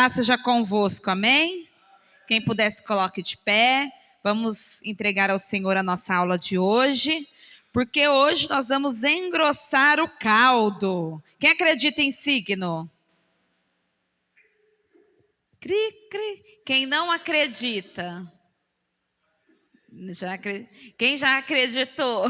Paz seja convosco, amém? Quem puder se coloque de pé. Vamos entregar ao Senhor a nossa aula de hoje, porque hoje nós vamos engrossar o caldo. Quem acredita em signo? Cri, cri. Quem não acredita? Quem já acreditou?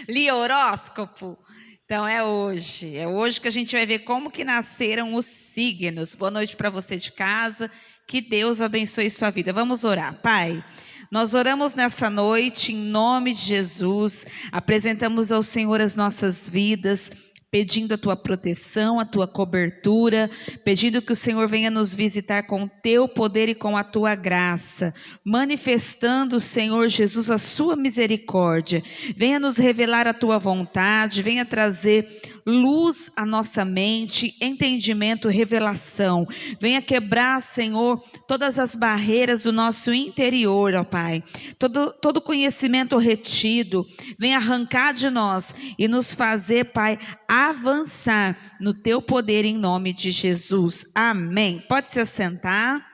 Li horóscopo? Então é hoje que a gente vai ver como que nasceram os signos. Boa noite para você de casa, que Deus abençoe sua vida. Vamos orar. Pai, nós oramos nessa noite em nome de Jesus, apresentamos ao Senhor as nossas vidas, pedindo a tua proteção, a tua cobertura, pedindo que o Senhor venha nos visitar com o teu poder e com a tua graça, manifestando, Senhor Jesus, a sua misericórdia. Venha nos revelar a tua vontade, venha trazer luz à nossa mente, entendimento, revelação. Venha quebrar, Senhor, todas as barreiras do nosso interior, ó Pai. Todo conhecimento retido, venha arrancar de nós e nos fazer, Pai, avançar no teu poder em nome de Jesus. Amém. Pode se assentar.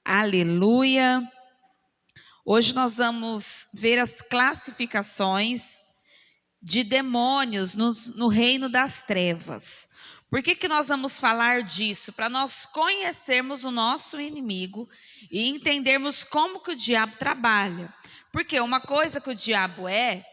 Aleluia. Hoje nós vamos ver as classificações de demônios no reino das trevas. Por que nós vamos falar disso? Para nós conhecermos o nosso inimigo e entendermos como que o diabo trabalha. Porque uma coisa que o diabo é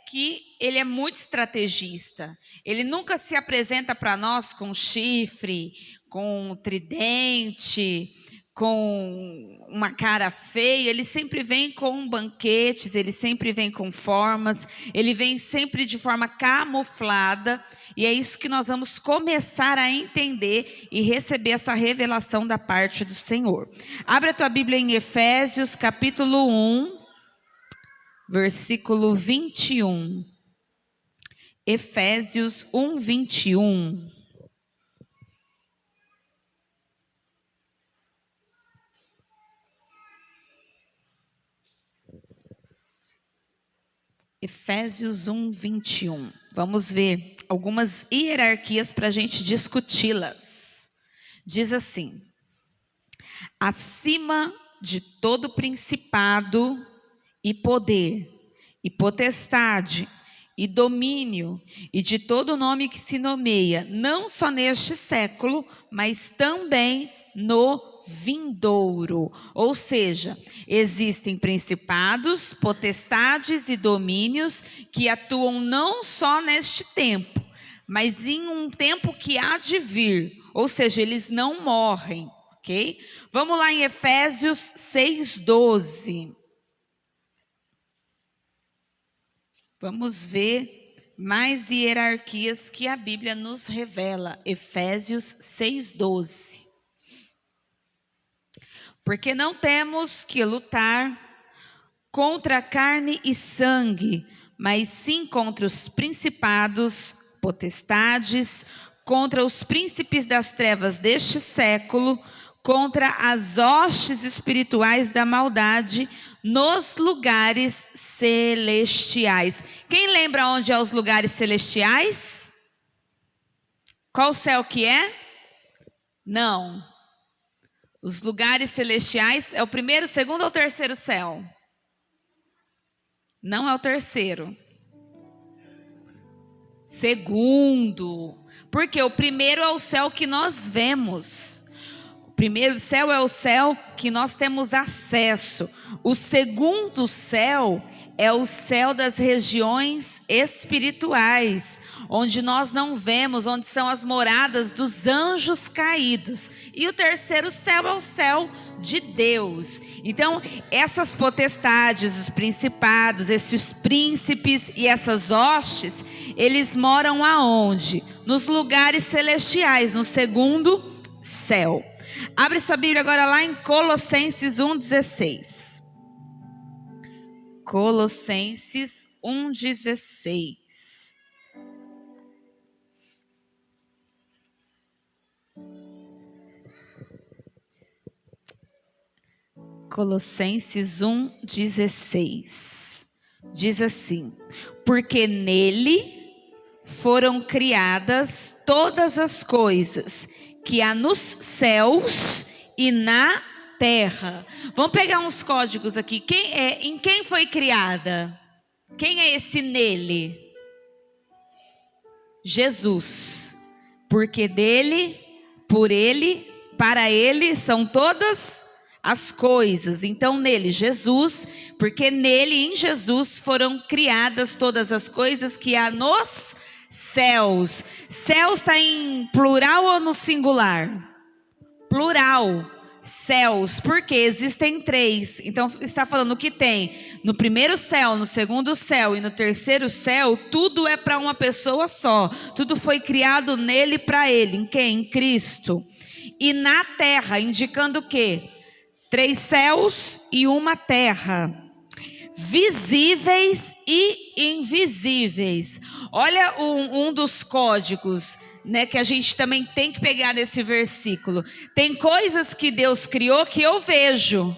que ele é muito estrategista. Ele nunca se apresenta para nós com chifre, com tridente, com uma cara feia. Ele sempre vem com banquetes, ele sempre vem com formas, ele vem sempre de forma camuflada. E é isso que nós vamos começar a entender e receber essa revelação da parte do Senhor. Abre a tua Bíblia em Efésios, capítulo 1. Versículo 21. Efésios 1, 21. Efésios 1, 21. Vamos ver algumas hierarquias para a gente discuti-las. Diz assim: acima de todo principado e poder, e potestade, e domínio, e de todo nome que se nomeia, não só neste século, mas também no vindouro. Ou seja, existem principados, potestades e domínios que atuam não só neste tempo, mas em um tempo que há de vir. Ou seja, eles não morrem, ok? Vamos lá em Efésios 6:12. Vamos ver mais hierarquias que a Bíblia nos revela. Efésios 6:12. Porque não temos que lutar contra carne e sangue, mas sim contra os principados, potestades, contra os príncipes das trevas deste século, contra as hostes espirituais da maldade nos lugares celestiais. Quem lembra onde é os lugares celestiais? Qual céu que é? Não. Os lugares celestiais é o primeiro, segundo ou terceiro céu? Não é o terceiro. Segundo. Porque o primeiro é o céu que nós vemos. O primeiro céu é o céu que nós temos acesso. O segundo céu é o céu das regiões espirituais, onde nós não vemos, onde são as moradas dos anjos caídos. E o terceiro céu é o céu de Deus. Então, essas potestades, os principados, esses príncipes e essas hostes, eles moram aonde? Nos lugares celestiais, no segundo céu. Abre sua Bíblia agora lá em Colossenses 1,16. Colossenses 1,16. Colossenses 1,16. Diz assim: porque nele foram criadas todas as coisas que há nos céus e na terra. Vamos pegar uns códigos aqui. Em quem foi criada? Quem é esse nele? Jesus. Porque dele, por ele, para ele são todas as coisas. Então nele, Jesus, porque nele, em Jesus, foram criadas todas as coisas que há nos céus. Céus está em plural ou no singular? Plural. Céus, porque existem 3. Então está falando que tem no primeiro céu, no segundo céu e no terceiro céu, tudo é para uma pessoa só. Tudo foi criado nele e para ele. Em quem? Em Cristo. E na terra, indicando o quê? 3 céus e uma terra. Visíveis e invisíveis. Olha um dos códigos, né, que a gente também tem que pegar nesse versículo. Tem coisas que Deus criou que eu vejo,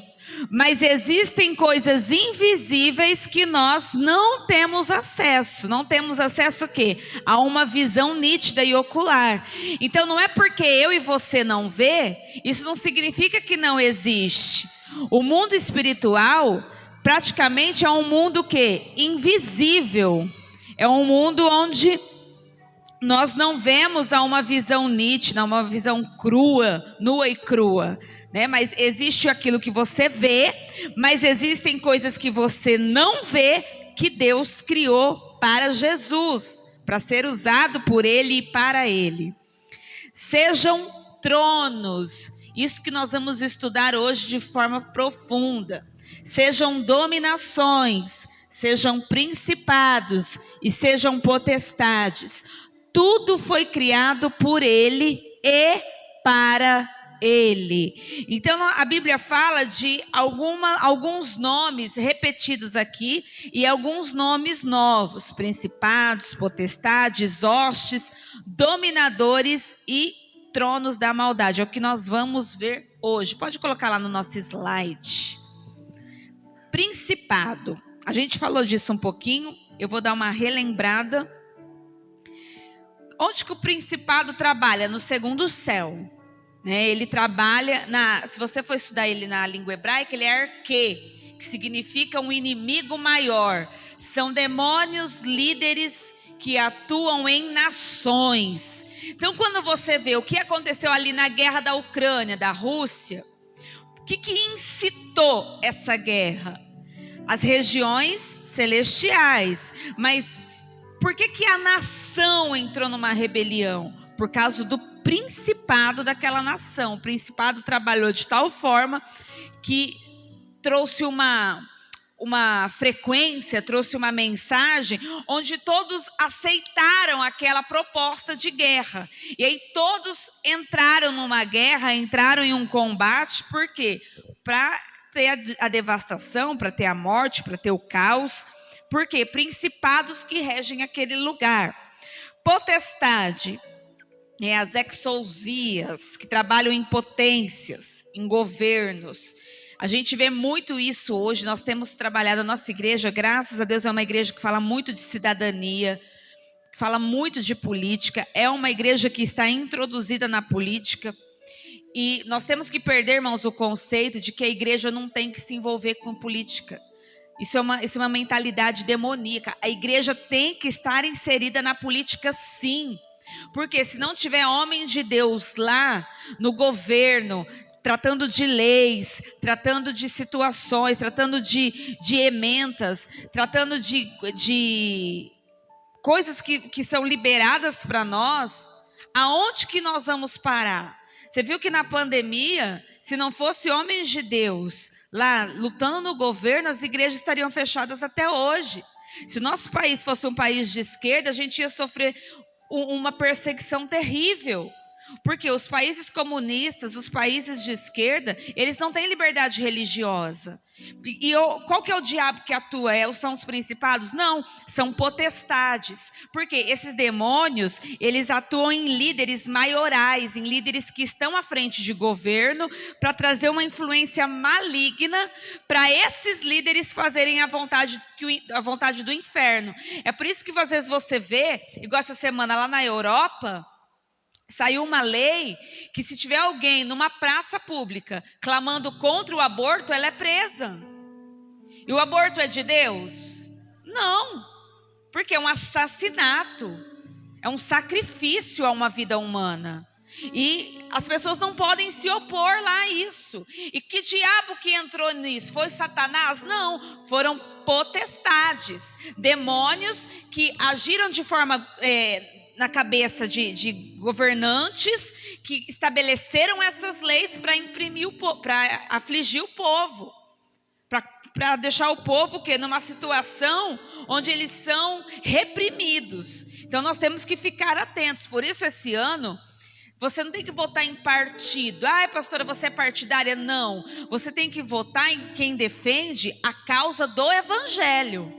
mas existem coisas invisíveis que nós não temos acesso. Não temos acesso a quê? A uma visão nítida e ocular. Então não é porque eu e você não vê, isso não significa que não existe. O mundo espiritual praticamente é um mundo que invisível. É um mundo onde nós não vemos a uma visão nítida, uma visão crua, nua e crua, né? Mas existe aquilo que você vê, mas existem coisas que você não vê, que Deus criou para Jesus, para ser usado por Ele e para Ele. Sejam tronos, isso que nós vamos estudar hoje de forma profunda. Sejam dominações, sejam principados e sejam potestades. Tudo foi criado por Ele e para Ele. Então a Bíblia fala de alguns nomes repetidos aqui e alguns nomes novos: principados, potestades, hostes, dominadores e tronos da maldade. É o que nós vamos ver hoje. Pode colocar lá no nosso slide. Principado. A gente falou disso um pouquinho, eu vou dar uma relembrada. Onde que o principado trabalha? No segundo céu, né? Ele trabalha, se você for estudar ele na língua hebraica, ele é arquê, que significa um inimigo maior. São demônios líderes que atuam em nações. Então quando você vê o que aconteceu ali na guerra da Ucrânia, da Rússia, o que incitou essa guerra? As regiões celestiais. Mas por que a nação entrou numa rebelião? Por causa do principado daquela nação. O principado trabalhou de tal forma que trouxe uma frequência, trouxe uma mensagem onde todos aceitaram aquela proposta de guerra. E aí todos entraram numa guerra, entraram em um combate. Por quê? Para ter a devastação, para ter a morte, para ter o caos. Por quê? Principados que regem aquele lugar. Potestade, as exousias, que trabalham em potências, em governos. A gente vê muito isso hoje. Nós temos trabalhado, a nossa igreja, graças a Deus, é uma igreja que fala muito de cidadania, que fala muito de política. É uma igreja que está introduzida na política. E nós temos que perder, irmãos, o conceito de que a igreja não tem que se envolver com política. Isso é uma mentalidade demoníaca. A igreja tem que estar inserida na política, sim. Porque se não tiver homem de Deus lá no governo, tratando de leis, tratando de situações, tratando de ementas, tratando de coisas que são liberadas para nós, aonde que nós vamos parar? Você viu que na pandemia, se não fosse homens de Deus lá lutando no governo, as igrejas estariam fechadas até hoje. Se o nosso país fosse um país de esquerda, a gente ia sofrer uma perseguição terrível. Porque os países comunistas, os países de esquerda, eles não têm liberdade religiosa. Qual que é o diabo que atua? São os principados? Não, são potestades. Porque esses demônios, eles atuam em líderes maiorais, em líderes que estão à frente de governo, para trazer uma influência maligna para esses líderes fazerem a vontade do inferno. É por isso que às vezes você vê, igual essa semana lá na Europa, Saiu uma lei que se tiver alguém numa praça pública clamando contra o aborto, ela é presa. E o aborto é de Deus? Não, porque é um assassinato, é um sacrifício a uma vida humana. E as pessoas não podem se opor lá a isso. E que diabo que entrou nisso? Foi Satanás? Não, foram potestades, demônios que agiram de forma... na cabeça de governantes que estabeleceram essas leis para para afligir o povo, para deixar o povo numa situação onde eles são reprimidos. Então nós temos que ficar atentos. Por isso esse ano você não tem que votar em partido. Ai, pastora, você é partidária? Não. Você tem que votar em quem defende a causa do evangelho.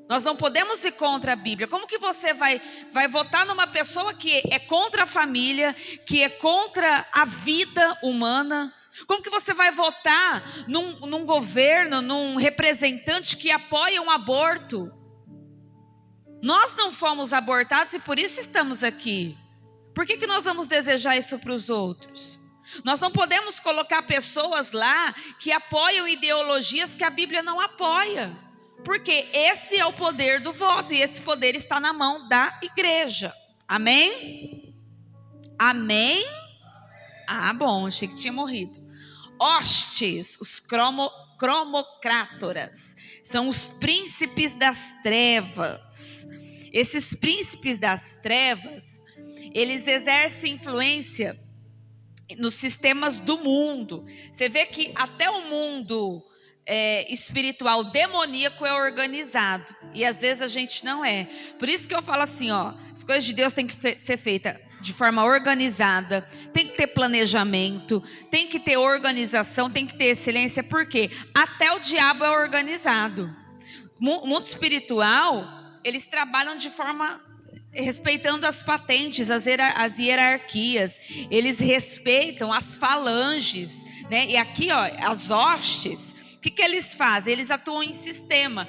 Nós não podemos ir contra a Bíblia. Como que você vai votar numa pessoa que é contra a família, que é contra a vida humana? Como que você vai votar num governo, num representante que apoia um aborto? Nós não fomos abortados e por isso estamos aqui. Por que nós vamos desejar isso para os outros? Nós não podemos colocar pessoas lá que apoiam ideologias que a Bíblia não apoia. Porque esse é o poder do voto e esse poder está na mão da igreja. Amém? Amém? Ah, bom, achei que tinha morrido. Hostes, os cromocrátoras, são os príncipes das trevas. Esses príncipes das trevas, eles exercem influência nos sistemas do mundo. Você vê que até o mundo... espiritual demoníaco é organizado, e às vezes a gente não é. Por isso que eu falo assim, as coisas de Deus têm que ser feitas de forma organizada, tem que ter planejamento, tem que ter organização, tem que ter excelência, porque até o diabo é organizado. O mundo espiritual, eles trabalham de forma respeitando as patentes, as hierarquias, eles respeitam as falanges, né? E aqui, as hostes, o que eles fazem? Eles atuam em sistema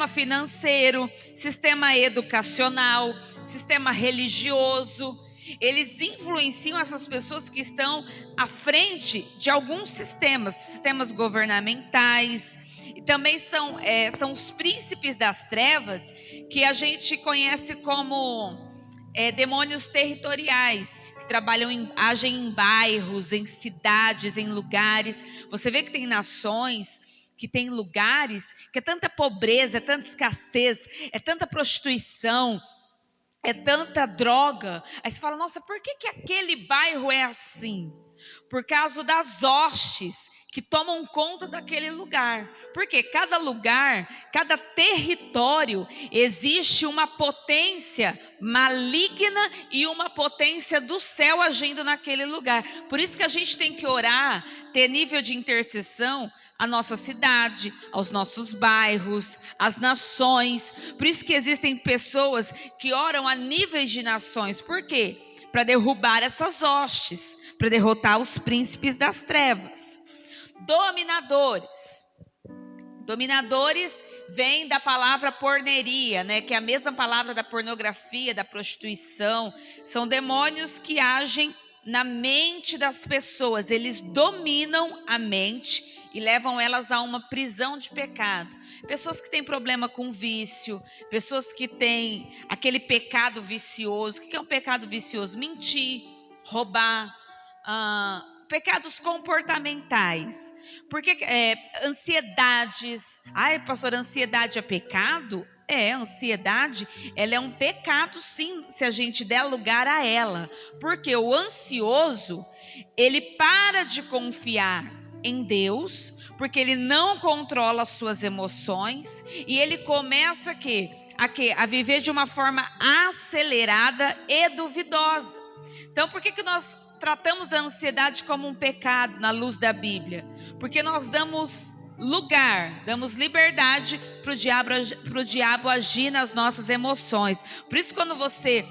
financeiro, sistema educacional, sistema religioso. Eles influenciam essas pessoas que estão à frente de alguns sistemas governamentais. E também são os príncipes das trevas, que a gente conhece como demônios territoriais, que agem em bairros, em cidades, em lugares. Você vê que tem nações que tem lugares que é tanta pobreza, é tanta escassez, é tanta prostituição, é tanta droga. Aí você fala, nossa, por que aquele bairro é assim? Por causa das hostes que tomam conta daquele lugar. Porque cada lugar, cada território, existe uma potência maligna e uma potência do céu agindo naquele lugar. Por isso que a gente tem que orar, ter nível de intercessão à nossa cidade, aos nossos bairros, às nações. Por isso que existem pessoas que oram a níveis de nações. Por quê? Para derrubar essas hostes, para derrotar os príncipes das trevas. Dominadores vem da palavra porneia, né? Que é a mesma palavra da pornografia, da prostituição. São demônios que agem na mente das pessoas. Eles dominam a mente e levam elas a uma prisão de pecado. Pessoas que têm problema com vício, pessoas que têm aquele pecado vicioso. O que é um pecado vicioso? Mentir, roubar, pecados comportamentais. Porque ansiedades. Ai, pastor, ansiedade é pecado? Ansiedade, ela é um pecado sim, se a gente der lugar a ela. Porque o ansioso, ele para de confiar em Deus, porque ele não controla as suas emoções, e ele começa a viver de uma forma acelerada e duvidosa. Então, por que nós tratamos a ansiedade como um pecado na luz da Bíblia? Porque nós damos liberdade para o diabo agir nas nossas emoções. Por isso, quando você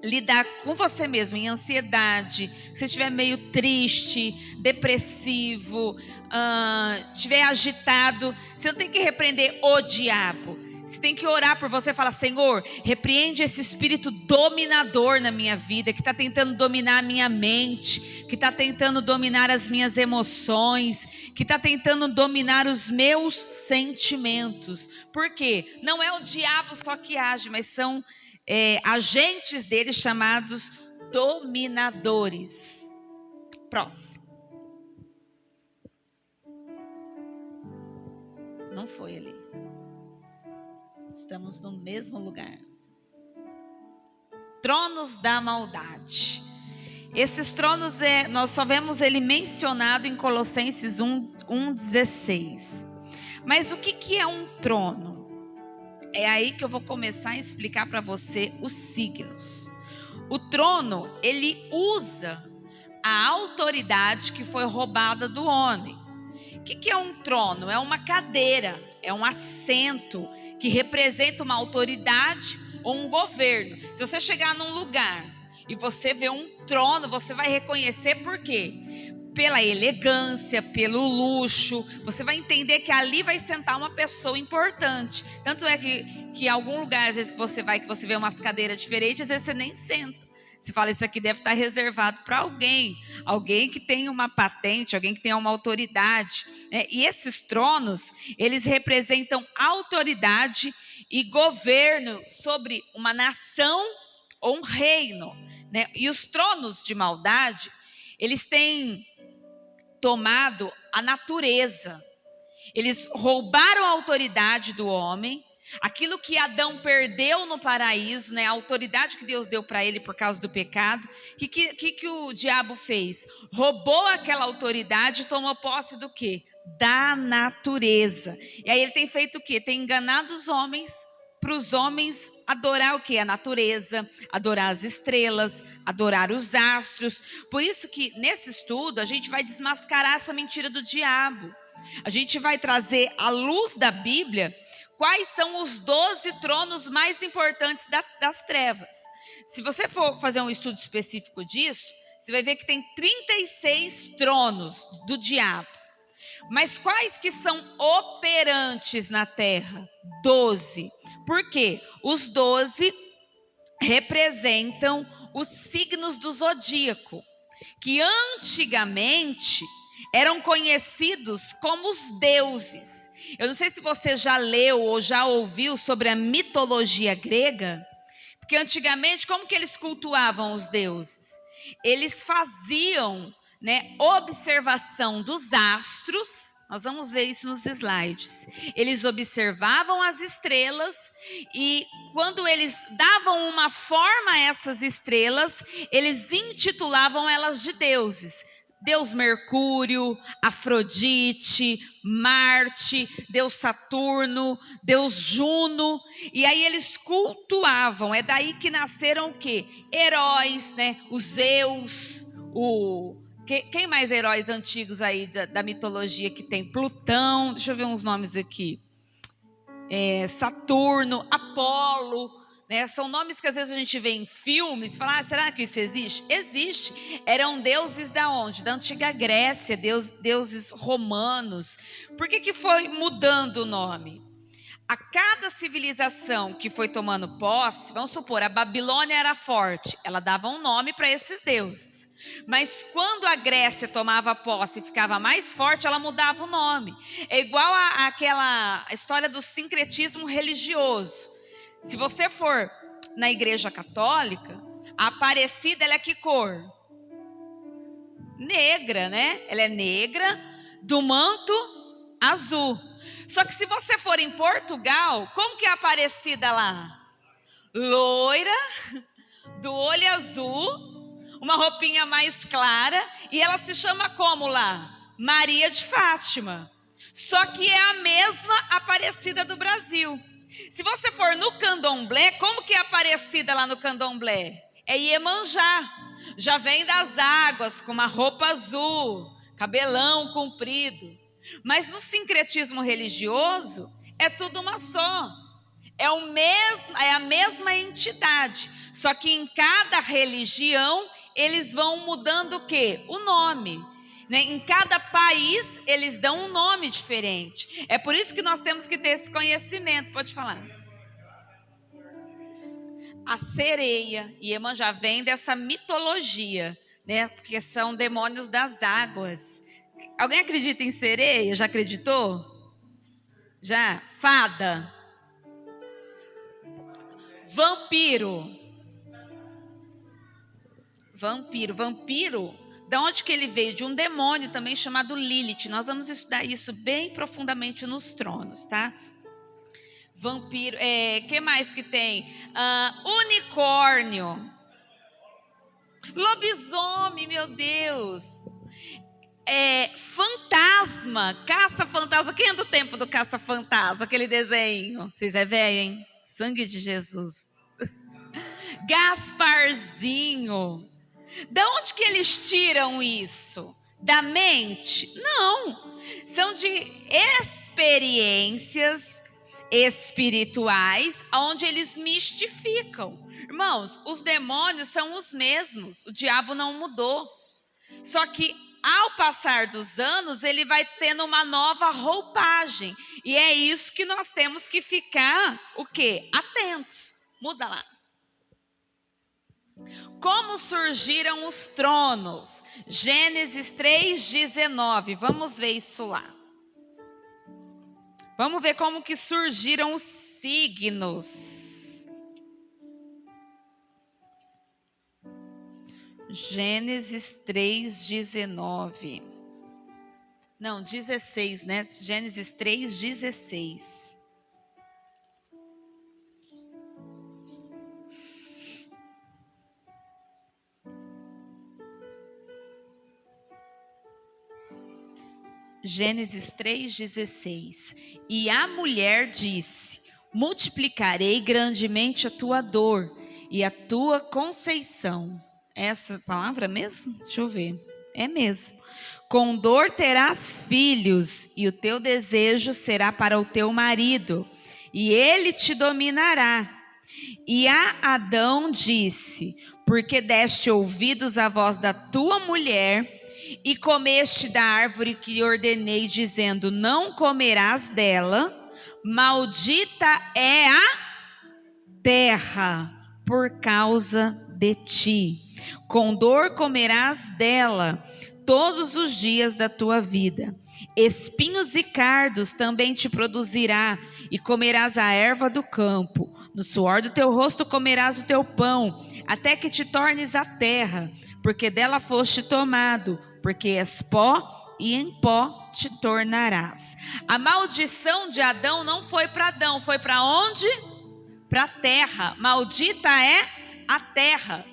lidar com você mesmo em ansiedade, se estiver meio triste, depressivo, estiver agitado, você não tem que repreender o diabo. Você tem que orar por você, falar: Senhor, repreende esse espírito dominador na minha vida, que está tentando dominar a minha mente, que está tentando dominar as minhas emoções, que está tentando dominar os meus sentimentos. Por quê? Não é o diabo só que age, mas são agentes dele chamados dominadores. Próximo. Não foi ali. Estamos no mesmo lugar. Tronos da maldade. Esses tronos, nós só vemos ele mencionado em Colossenses 1:16. Mas o que é um trono? É aí que eu vou começar a explicar para você os signos. O trono, ele usa a autoridade que foi roubada do homem. O que é um trono? É uma cadeira, é um assento que representa uma autoridade ou um governo. Se você chegar num lugar e você vê um trono, você vai reconhecer por quê? Pela elegância, pelo luxo. Você vai entender que ali vai sentar uma pessoa importante. Tanto é que em algum lugar, às vezes que você vai, que você vê umas cadeiras diferentes, às vezes você nem senta. Você fala: isso aqui deve estar reservado para alguém que tem uma patente, alguém que tem uma autoridade, né? E esses tronos, eles representam autoridade e governo sobre uma nação ou um reino, né? E os tronos de maldade, eles têm tomado a natureza. Eles roubaram a autoridade do homem. Aquilo que Adão perdeu no paraíso, né? A autoridade que Deus deu para ele por causa do pecado. O que o diabo fez? Roubou aquela autoridade e tomou posse do quê? Da natureza. E aí ele tem feito o quê? Tem enganado os homens, para os homens adorar o quê? A natureza, adorar as estrelas, adorar os astros. Por isso que nesse estudo a gente vai desmascarar essa mentira do diabo. A gente vai trazer à luz da Bíblia quais são os 12 tronos mais importantes das trevas. Se você for fazer um estudo específico disso, você vai ver que tem 36 tronos do diabo. Mas quais que são operantes na terra? 12. Por quê? Os 12 representam os signos do zodíaco, que antigamente eram conhecidos como os deuses. Eu não sei se você já leu ou já ouviu sobre a mitologia grega, porque antigamente como que eles cultuavam os deuses? Eles faziam, né, observação dos astros. Nós vamos ver isso nos slides. Eles observavam as estrelas e quando eles davam uma forma a essas estrelas, eles intitulavam elas de deuses. Deus Mercúrio, Afrodite, Marte, Deus Saturno, Deus Juno. E aí eles cultuavam. É daí que nasceram o quê? Heróis, né? Os Zeus, quem mais heróis antigos aí da mitologia que tem? Plutão, deixa eu ver uns nomes aqui. Saturno, Apolo, né? São nomes que às vezes a gente vê em filmes, fala: será que isso existe? Existe. Eram deuses da onde? Da antiga Grécia, deuses romanos. Por que foi mudando o nome? A cada civilização que foi tomando posse, vamos supor, a Babilônia era forte, ela dava um nome para esses deuses. Mas quando a Grécia tomava posse e ficava mais forte, ela mudava o nome. É igual àquela história do sincretismo religioso. Se você for na igreja católica, a Aparecida, ela é que cor? Negra, né? Ela é negra, do manto azul. Só que se você for em Portugal, como que é a Aparecida lá? Loira, do olho azul, uma roupinha mais clara, e ela se chama como lá? Maria de Fátima. Só que é a mesma Aparecida do Brasil. Se você for no Candomblé, como que é Aparecida lá no Candomblé? É Iemanjá. Já vem das águas, com uma roupa azul, cabelão comprido. Mas no sincretismo religioso, é tudo uma só. É a mesma entidade. Só que em cada religião, eles vão mudando o quê? O nome. Né? Em cada país, eles dão um nome diferente. É por isso que nós temos que ter esse conhecimento. Pode falar. A sereia, e Iemanjá vem dessa mitologia, né? Porque são demônios das águas. Alguém acredita em sereia? Já acreditou? Já? Fada? Vampiro? Vampiro, da onde que ele veio? De um demônio também chamado Lilith. Nós vamos estudar isso bem profundamente nos tronos, tá? Vampiro, que mais que tem? Unicórnio. Lobisomem, meu Deus. Fantasma, caça-fantasma. Quem é do tempo do caça-fantasma? Aquele desenho. Vocês é velho, hein? Sangue de Jesus. Gasparzinho. Da onde que eles tiram isso? Da mente? Não. São de experiências espirituais, onde eles mistificam. Irmãos, os demônios são os mesmos. O diabo não mudou. Só que ao passar dos anos, ele vai tendo uma nova roupagem. E é isso que nós temos que ficar, o quê? Atentos. Muda lá. Como surgiram os tronos? Gênesis 3:19. Vamos ver isso lá. Vamos ver como que surgiram os signos. Gênesis 3:19. Não, 16, né? Gênesis 3:16. Gênesis 3:16. E a mulher disse: multiplicarei grandemente a tua dor e a tua conceição. Essa palavra mesmo? Deixa eu ver. É mesmo. Com dor terás filhos, e o teu desejo será para o teu marido, e ele te dominará. E a Adão disse: porque deste ouvidos à voz da tua mulher, e comeste da árvore que ordenei, dizendo: não comerás dela, maldita é a terra por causa de ti. Com dor comerás dela todos os dias da tua vida. Espinhos e cardos também te produzirá, e comerás a erva do campo. No suor do teu rosto comerás o teu pão, até que te tornes a terra, porque dela foste tomado, porque és pó, e em pó te tornarás. A maldição de Adão não foi para Adão, foi para onde? Para a terra. Maldita é a terra.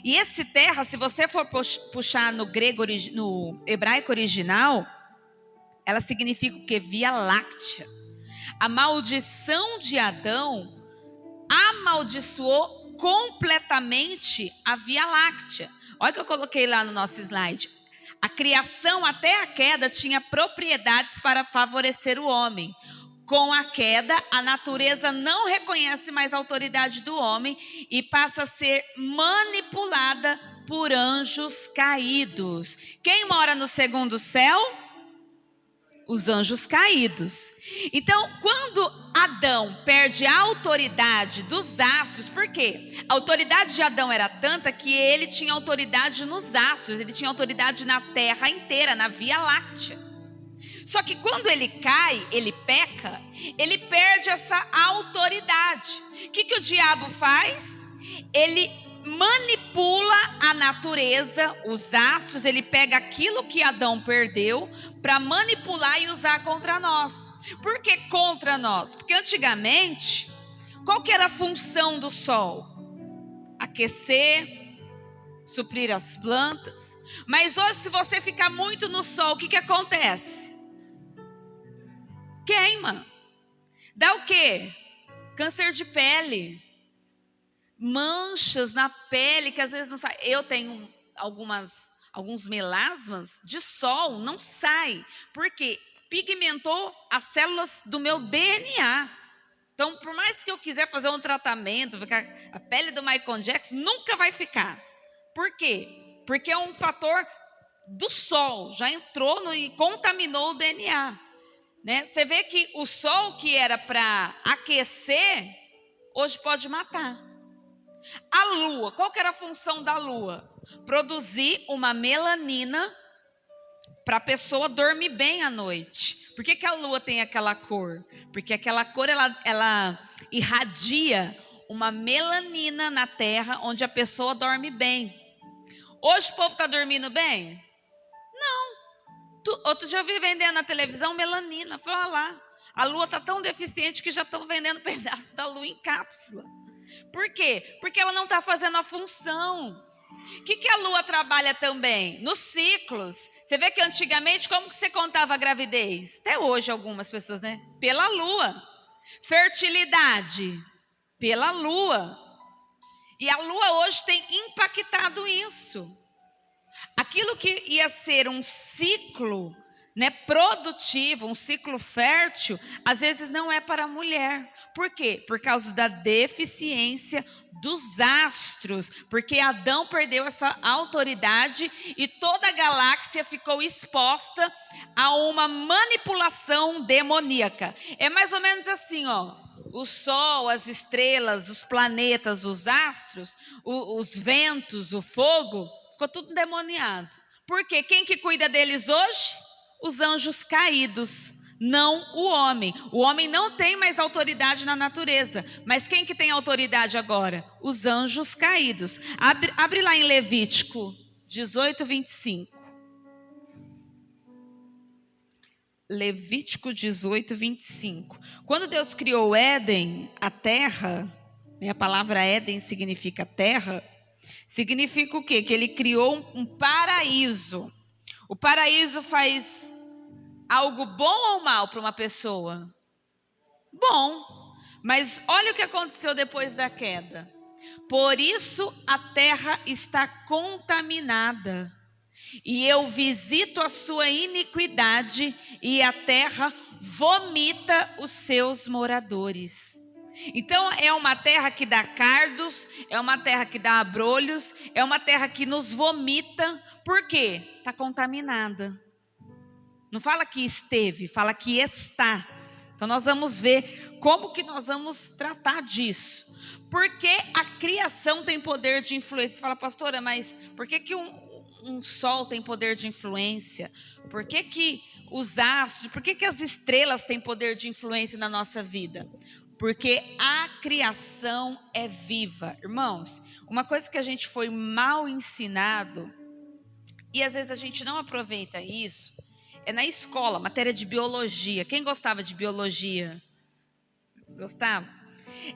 E esse terra, se você for puxar no grego, no hebraico original, ela significa o quê? Via Láctea. A maldição de Adão amaldiçoou completamente a Via Láctea. Olha o que eu coloquei lá no nosso slide. A criação até a queda tinha propriedades para favorecer o homem. Com a queda, a natureza não reconhece mais a autoridade do homem e passa a ser manipulada por anjos caídos. Quem mora no segundo céu? Os anjos caídos. Então, quando Adão perde a autoridade dos astros, por quê? A autoridade de Adão era tanta que ele tinha autoridade nos astros, ele tinha autoridade na terra inteira, na Via Láctea. Só que quando ele cai, ele peca, ele perde essa autoridade. O que o diabo faz? Ele manipula a natureza, os astros, ele pega aquilo que Adão perdeu para manipular e usar contra nós. Por que contra nós? Porque antigamente, qual que era a função do sol? Aquecer, suprir as plantas. Mas hoje, se você ficar muito no sol, o que acontece? Queima. Dá o quê? Câncer de pele. Manchas na pele que às vezes não sai. Eu tenho alguns melasmas de sol, não sai. Por quê? Pigmentou as células do meu DNA. Então, por mais que eu quiser fazer um tratamento, ficar a pele do Michael Jackson, nunca vai ficar. Por quê? Porque é um fator do sol, já entrou e contaminou o DNA. Né? Você vê que o sol que era para aquecer, hoje pode matar. A lua, qual que era a função da lua? Produzir uma melanina para a pessoa dormir bem à noite. Por que a lua tem aquela cor? Porque aquela cor ela irradia uma melanina na terra, onde a pessoa dorme bem. Hoje o povo está dormindo bem? Não. Outro dia eu vi vendendo na televisão melanina. Falei, lá, a lua está tão deficiente que já estão vendendo pedaço da lua em cápsula. Por quê? Porque ela não está fazendo a função. O que a lua trabalha também? Nos ciclos. Você vê que antigamente, como que você contava a gravidez? Até hoje algumas pessoas, né? Pela lua. Fertilidade. Pela lua. E a lua hoje tem impactado isso. Aquilo que ia ser um ciclo, né, produtivo, um ciclo fértil, às vezes não é para a mulher. Por quê? Por causa da deficiência dos astros, porque Adão perdeu essa autoridade e toda a galáxia ficou exposta a uma manipulação demoníaca. É mais ou menos assim, ó, o sol, as estrelas, os planetas, os astros, os ventos, o fogo, ficou tudo endemoniado. Por quê? Quem que cuida deles hoje? Os anjos caídos, não o homem. O homem não tem mais autoridade na natureza, mas quem que tem autoridade agora? Os anjos caídos. Abre lá em Levítico 18, 25. Levítico 18, 25. Quando Deus criou o Éden, a terra, né, a palavra Éden significa terra, significa o quê? Que ele criou um paraíso. O paraíso faz algo bom ou mal para uma pessoa? Bom. Mas olha o que aconteceu depois da queda. Por isso a terra está contaminada. E eu visito a sua iniquidade e a terra vomita os seus moradores. Então é uma terra que dá cardos, é uma terra que dá abrolhos, é uma terra que nos vomita. Por quê? Está contaminada. Não fala que esteve, fala que está. Então nós vamos ver como que nós vamos tratar disso. Porque a criação tem poder de influência. Você fala, pastora, mas por que um sol tem poder de influência? Por que os astros, por que as estrelas têm poder de influência na nossa vida? Porque a criação é viva. Irmãos, uma coisa que a gente foi mal ensinado, e às vezes a gente não aproveita isso, é na escola, matéria de biologia. Quem gostava de biologia? Gostava?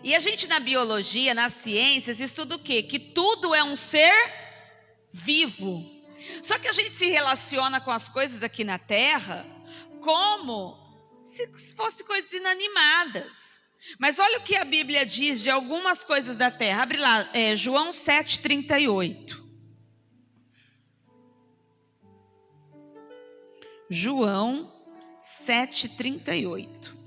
E a gente na biologia, nas ciências, estuda o quê? Que tudo é um ser vivo. Só que a gente se relaciona com as coisas aqui na Terra como se fossem coisas inanimadas. Mas olha o que a Bíblia diz de algumas coisas da terra. Abre lá, João 7,38. João 7,38.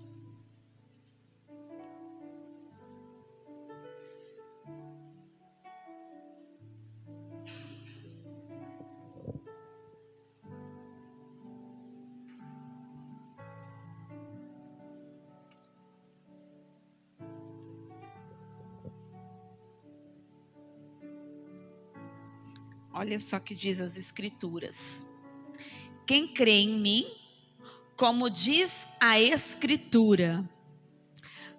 Olha só que diz as Escrituras. Quem crê em mim, como diz a Escritura,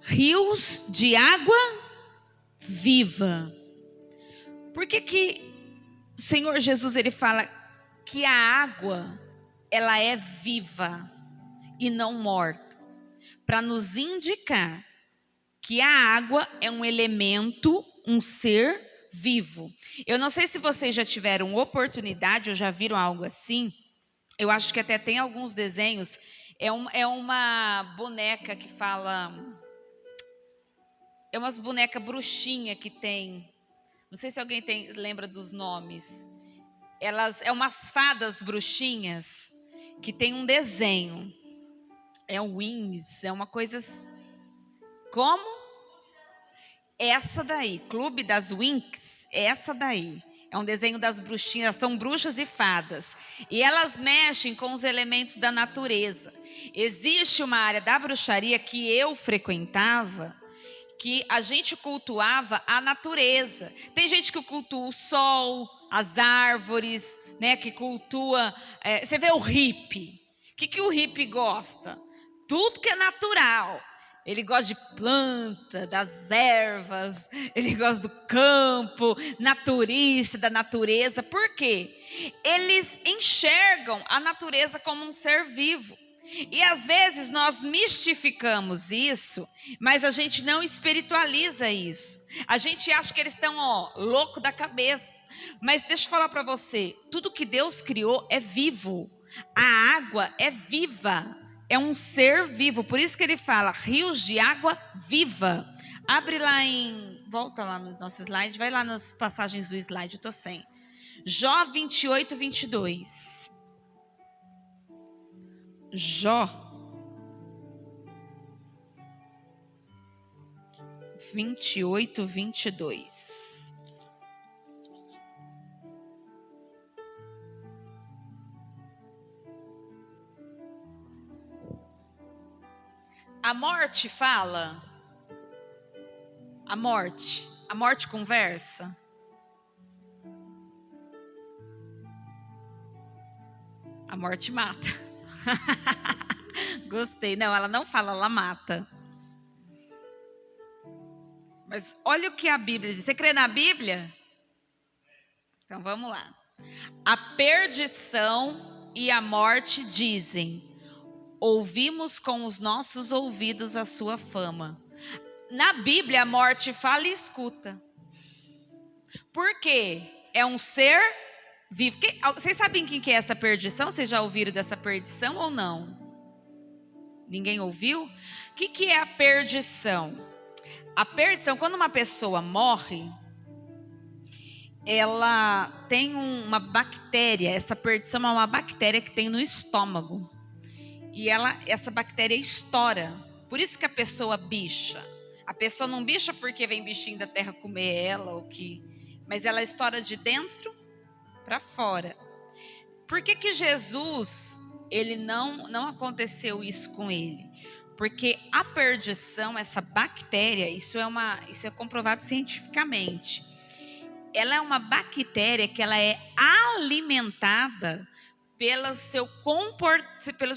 rios de água viva. Por que o Senhor Jesus ele fala que a água ela é viva e não morta? Para nos indicar que a água é um elemento, um ser vivo. Eu não sei se vocês já tiveram oportunidade ou já viram algo assim. Eu acho que até tem alguns desenhos. É uma boneca que fala... É umas bonecas bruxinha que tem... Não sei se alguém lembra dos nomes. É umas fadas bruxinhas que tem um desenho. É um Wings, é uma coisa... Como? Essa daí, Clube das Winx, essa daí. É um desenho das bruxinhas, são bruxas e fadas. E elas mexem com os elementos da natureza. Existe uma área da bruxaria que eu frequentava, que a gente cultuava a natureza. Tem gente que cultua o sol, as árvores, né, que cultua... você vê o hippie. O que o hippie gosta? Tudo que é natural. Ele gosta de planta, das ervas, ele gosta do campo, naturista, da natureza. Por quê? Eles enxergam a natureza como um ser vivo. E às vezes nós mistificamos isso, mas a gente não espiritualiza isso. A gente acha que eles estão louco da cabeça. Mas deixa eu falar para você, tudo que Deus criou é vivo. A água é viva, é um ser vivo. Por isso que ele fala, rios de água viva. Abre lá volta lá no nosso slide, vai lá nas passagens do slide, eu tô sem. Jó 28, 22. Jó 28, 22. A morte fala? A morte conversa? A morte mata. Gostei. Não, ela não fala, ela mata. Mas olha o que a Bíblia diz. Você crê na Bíblia? Então vamos lá. A perdição e a morte dizem: ouvimos com os nossos ouvidos a sua fama. Na Bíblia a morte fala e escuta. Por quê? É um ser vivo. Vocês sabem quem que é essa perdição? Vocês já ouviram dessa perdição ou não? Ninguém ouviu? O que é a perdição? A perdição, quando uma pessoa morre, ela tem uma bactéria. Essa perdição é uma bactéria que tem no estômago. E essa bactéria estoura. Por isso que a pessoa bicha. A pessoa não bicha porque vem bichinho da terra comer ela, mas ela estoura de dentro para fora. Por que Jesus, ele não aconteceu isso com ele? Porque a perdição, essa bactéria, isso é comprovado cientificamente. Ela é uma bactéria que ela é alimentada pelos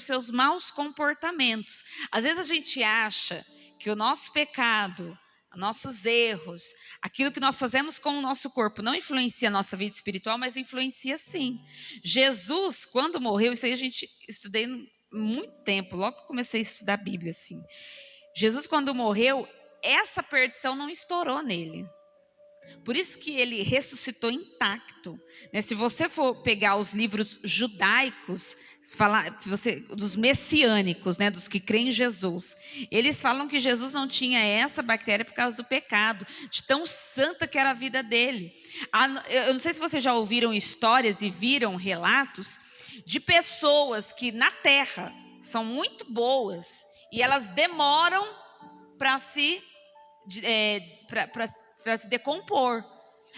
seus maus comportamentos. Às vezes a gente acha que o nosso pecado, nossos erros, aquilo que nós fazemos com o nosso corpo não influencia a nossa vida espiritual, mas influencia sim. Jesus, quando morreu, isso aí a gente estudei muito tempo, logo que eu comecei a estudar a Bíblia, assim. Jesus, quando morreu, essa perdição não estourou nele. Por isso que ele ressuscitou intacto. Se você for pegar os livros judaicos, dos messiânicos, dos que creem em Jesus, eles falam que Jesus não tinha essa bactéria por causa do pecado, de tão santa que era a vida dele. Eu não sei se vocês já ouviram histórias e viram relatos de pessoas que na terra são muito boas e elas demoram para se decompor.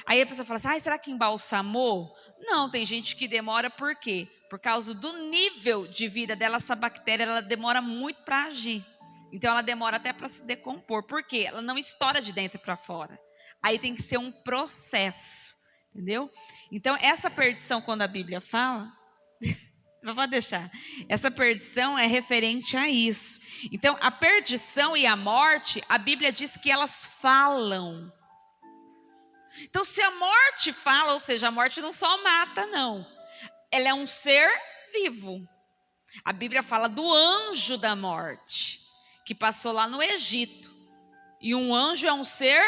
Aí a pessoa fala assim, será que embalsamou? Não, tem gente que demora, por quê? Por causa do nível de vida dela, essa bactéria, ela demora muito para agir. Então ela demora até para se decompor. Por quê? Ela não estoura de dentro para fora. Aí tem que ser um processo, entendeu? Então essa perdição, quando a Bíblia fala, não vou deixar, essa perdição é referente a isso. Então a perdição e a morte, a Bíblia diz que elas falam. Então, se a morte fala, ou seja, a morte não só mata, não. Ela é um ser vivo. A Bíblia fala do anjo da morte, que passou lá no Egito. E um anjo é um ser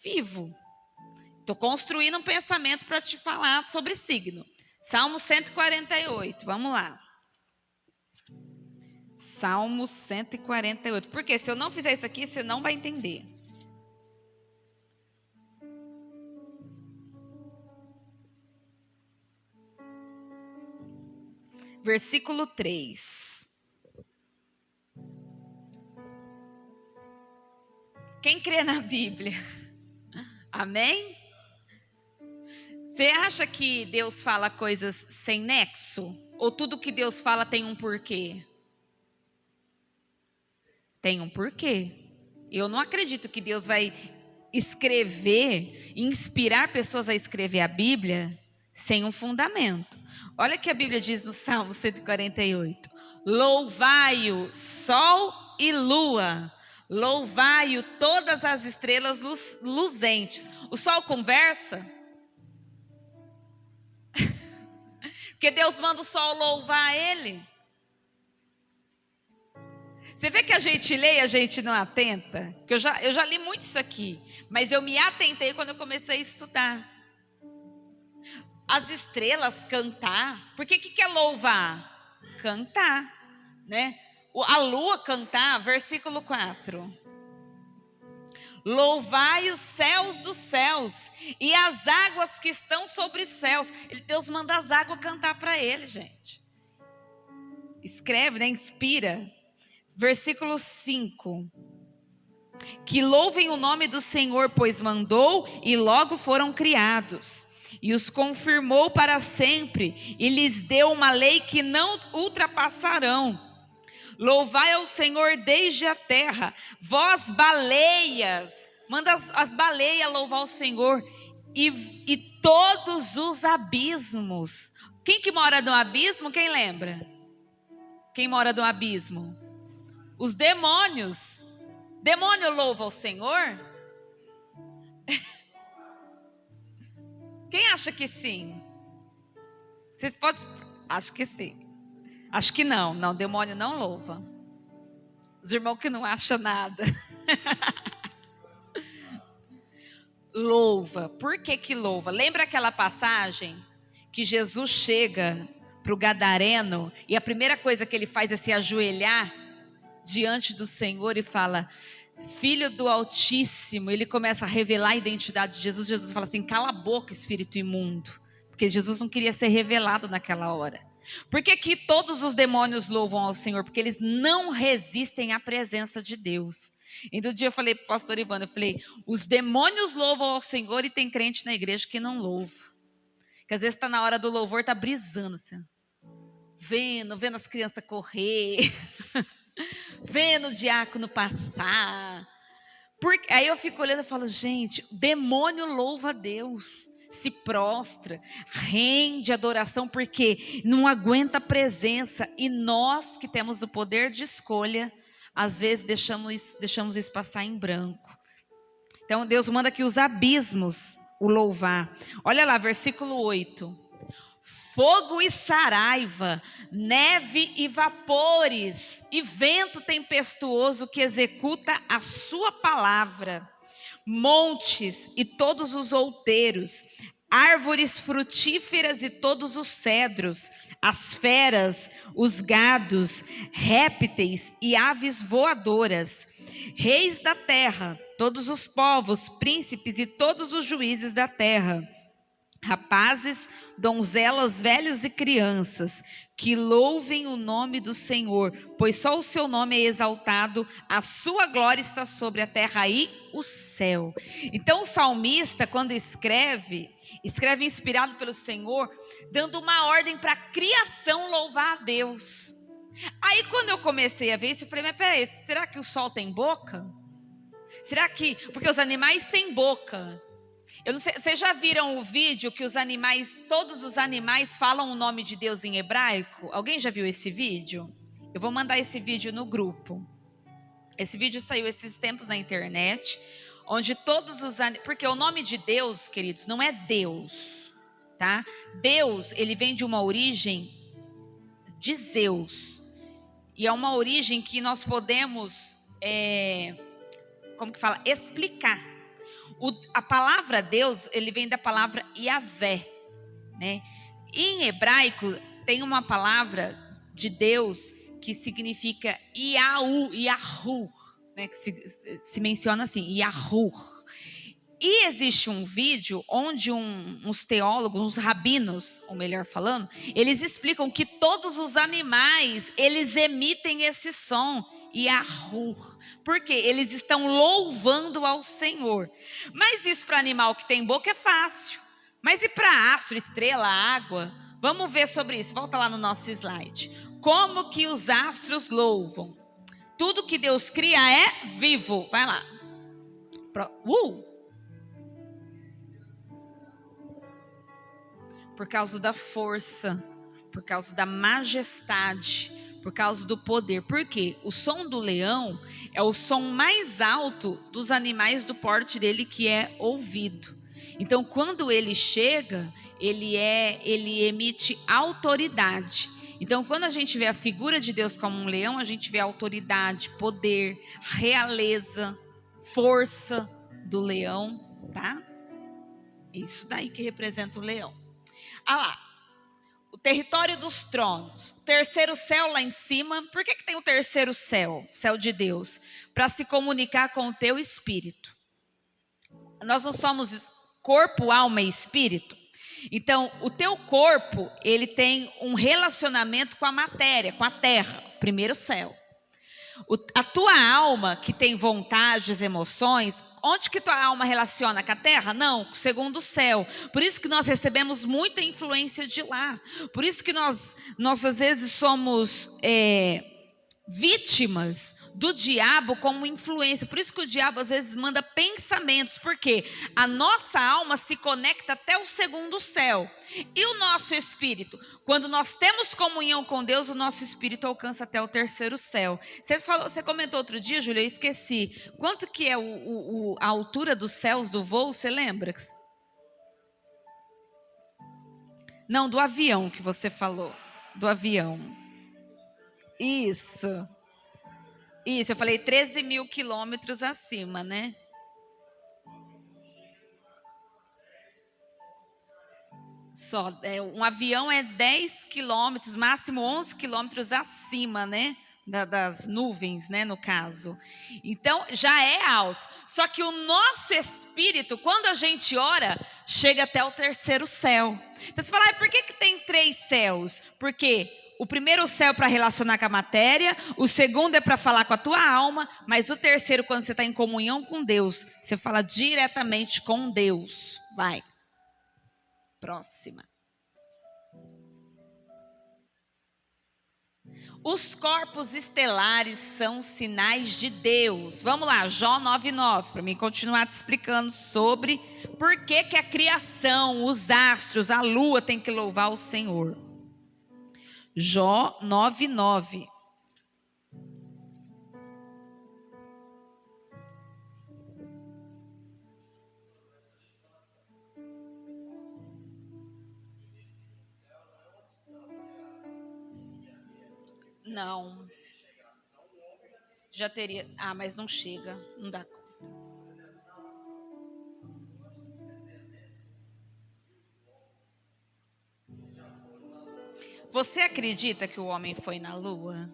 vivo. Estou construindo um pensamento para te falar sobre signo. Salmo 148, vamos lá. Salmo 148. Porque se eu não fizer isso aqui, você não vai entender. Versículo 3. Quem crê na Bíblia? Amém? Você acha que Deus fala coisas sem nexo? Ou tudo que Deus fala tem um porquê? Tem um porquê. Eu não acredito que Deus vai escrever, inspirar pessoas a escrever a Bíblia sem um fundamento. Olha o que a Bíblia diz no Salmo 148. Louvai-o, sol e lua. Louvai-o, todas as estrelas luzentes. O sol conversa? Porque Deus manda o sol louvar ele. Você vê que a gente lê e a gente não atenta? Que eu já li muito isso aqui, mas eu me atentei quando eu comecei a estudar. As estrelas cantar. Porque o que é louvar? Cantar, né? A lua cantar, versículo 4. Louvai os céus dos céus e as águas que estão sobre os céus. Deus manda as águas cantar para ele, gente. Escreve, né? Inspira. Versículo 5. Que louvem o nome do Senhor, pois mandou e logo foram criados. E os confirmou para sempre e lhes deu uma lei que não ultrapassarão. Louvai ao Senhor desde a terra, vós baleias, manda as baleias louvar o Senhor, e todos os abismos. Quem que mora no abismo? Quem lembra? Quem mora no abismo? Os demônios. Demônio louva o Senhor? Quem acha que sim? Vocês podem... Acho que sim. Acho que não. Não, demônio não louva. Os irmãos que não acham nada. Louva. Por que que louva? Lembra aquela passagem que Jesus chega para o gadareno e a primeira coisa que ele faz é se ajoelhar diante do Senhor e fala: Filho do Altíssimo. Ele começa a revelar a identidade de Jesus. Jesus fala assim: cala a boca, espírito imundo. Porque Jesus não queria ser revelado naquela hora. Por que que todos os demônios louvam ao Senhor? Porque eles não resistem à presença de Deus. E do dia eu falei para o pastor Ivano, eu falei: os demônios louvam ao Senhor e tem crente na igreja que não louva. Que às vezes está na hora do louvor, está brisando assim, vendo as crianças correr, vendo o diácono passar. Aí eu fico olhando e falo: gente, o demônio louva a Deus, se prostra, rende adoração, porque não aguenta a presença. E nós que temos o poder de escolha, às vezes deixamos isso passar em branco. Então Deus manda que os abismos o louvar. Olha lá, versículo 8. Fogo e saraiva, neve e vapores, e vento tempestuoso que executa a sua palavra. Montes e todos os outeiros, árvores frutíferas e todos os cedros, as feras, os gados, répteis e aves voadoras, reis da terra, todos os povos, príncipes e todos os juízes da terra, rapazes, donzelas, velhos e crianças, que louvem o nome do Senhor, pois só o seu nome é exaltado, a sua glória está sobre a terra e o céu. Então o salmista, quando escreve inspirado pelo Senhor, dando uma ordem para a criação louvar a Deus. Aí quando eu comecei a ver isso, eu falei: mas peraí, será que o sol tem boca? Será que... Porque os animais têm boca. Eu não sei, vocês já viram o vídeo que todos os animais falam o nome de Deus em hebraico? Alguém já viu esse vídeo? Eu vou mandar esse vídeo no grupo. Esse vídeo saiu esses tempos na internet, onde todos os animais... Porque o nome de Deus, queridos, não é Deus, tá? Deus, ele vem de uma origem de Zeus. E é uma origem que nós podemos, explicar. A palavra Deus, ele vem da palavra Yavé, né? E em hebraico tem uma palavra de Deus que significa Yahu, né? Que se menciona assim, Yahu. E existe um vídeo onde uns teólogos, uns rabinos, ou melhor falando, eles explicam que todos os animais, eles emitem esse som, Yahu, porque eles estão louvando ao Senhor. Mas isso para animal que tem boca é fácil. Mas e para astro, estrela, água? Vamos ver sobre isso. Volta lá no nosso slide. Como que os astros louvam? Tudo que Deus cria é vivo. Vai lá. Por causa da força, por causa da majestade, por causa do poder. Por quê? O som do leão é o som mais alto dos animais do porte dele que é ouvido. Então, quando ele chega, ele emite autoridade. Então, quando a gente vê a figura de Deus como um leão, a gente vê a autoridade, poder, realeza, força do leão, tá? Isso daí que representa o leão. Ah lá, o território dos tronos, o terceiro céu lá em cima. Por que tem o terceiro céu, céu de Deus? Para se comunicar com o teu espírito. Nós não somos corpo, alma e espírito. Então, o teu corpo, ele tem um relacionamento com a matéria, com a terra, primeiro céu. A tua alma, que tem vontades, emoções, onde que tua alma relaciona? Com a terra? Não, com o segundo céu. Por isso que nós recebemos muita influência de lá. Por isso que nós às vezes somos vítimas do diabo como influência. Por isso que o diabo às vezes manda pensamentos, porque a nossa alma se conecta até o segundo céu. E o nosso espírito, quando nós temos comunhão com Deus, o nosso espírito alcança até o terceiro céu. Você comentou outro dia, Júlia, eu esqueci. Quanto que é a altura dos céus do voo, você lembra? Não, do avião que você falou. Do avião. Isso, eu falei 13 mil quilômetros acima, né? Um avião é 10 quilômetros, máximo 11 quilômetros acima, né? Das nuvens, né, no caso. Então, já é alto. Só que o nosso espírito, quando a gente ora, chega até o terceiro céu. Então, você fala, por que tem 3 céus? Porque o primeiro céu é para relacionar com a matéria, o segundo é para falar com a tua alma, mas o terceiro, quando você está em comunhão com Deus, você fala diretamente com Deus. Vai. Próxima. Os corpos estelares são sinais de Deus. Vamos lá, Jó 9:9, para mim continuar te explicando sobre por que a criação, os astros, a lua tem que louvar o Senhor. Jó 9:9. Não. Já teria. Mas não chega. Não dá conta. Você acredita que o homem foi na Lua?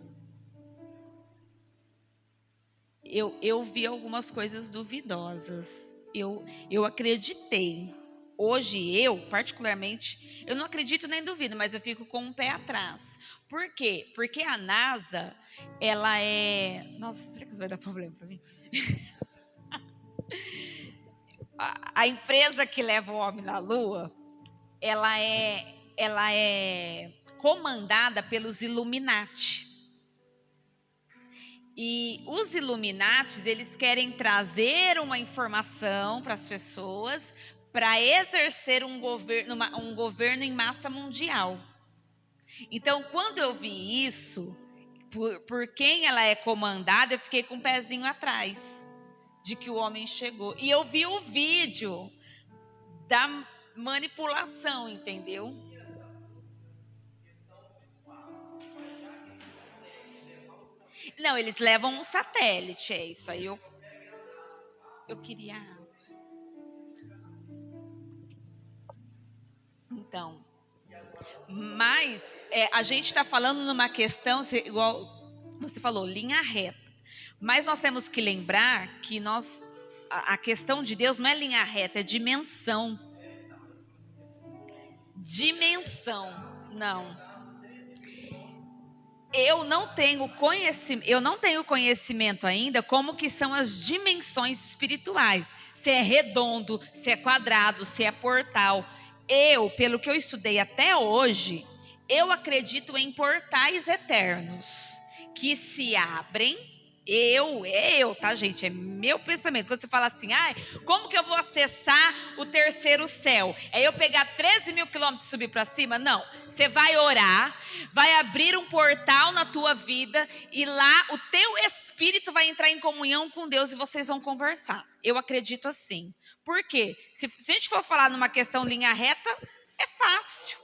Eu vi algumas coisas duvidosas. Eu acreditei. Hoje particularmente, eu não acredito nem duvido, mas eu fico com um pé atrás. Por quê? Porque a NASA, ela é... Nossa, será que isso vai dar problema para mim? A empresa que leva o homem na Lua, ela é comandada pelos Illuminati. E os Illuminati, eles querem trazer uma informação para as pessoas para exercer um governo em massa mundial. Então, quando eu vi isso, por quem ela é comandada, eu fiquei com o pezinho atrás de que o homem chegou. E eu vi o vídeo da manipulação, entendeu? Não, eles levam um satélite, é isso aí. Eu queria... Então, mas a gente está falando numa questão, igual você falou, linha reta. Mas nós temos que lembrar que a questão de Deus não é linha reta, é dimensão. Dimensão, não. Eu não tenho conhecimento ainda como que são as dimensões espirituais. Se é redondo, se é quadrado, se é portal. Pelo que eu estudei até hoje, eu acredito em portais eternos que se abrem Tá, gente? É meu pensamento. Quando você fala assim, como que eu vou acessar o terceiro céu? É eu pegar 13 mil quilômetros e subir para cima? Não. Você vai orar, vai abrir um portal na tua vida e lá o teu espírito vai entrar em comunhão com Deus e vocês vão conversar. Eu acredito assim. Por quê? Se a gente for falar numa questão linha reta, é fácil.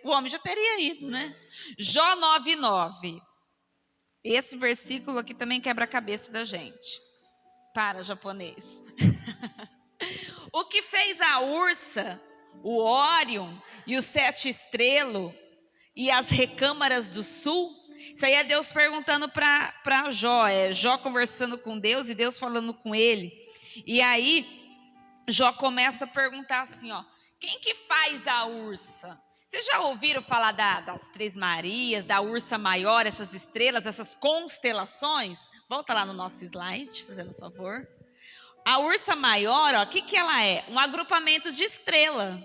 O homem já teria ido, né? Jó 9:9. Esse versículo aqui também quebra a cabeça da gente. Para, japonês. O que fez a ursa, o Órion e o 7 estrelas e as recâmaras do sul? Isso aí é Deus perguntando para Jó. É Jó conversando com Deus e Deus falando com ele. E aí, Jó começa a perguntar assim, quem que faz a ursa? Vocês já ouviram falar das Três Marias, da Ursa Maior, essas estrelas, essas constelações? Volta lá no nosso slide, fazendo favor. A Ursa Maior, o que ela é? Um agrupamento de estrela.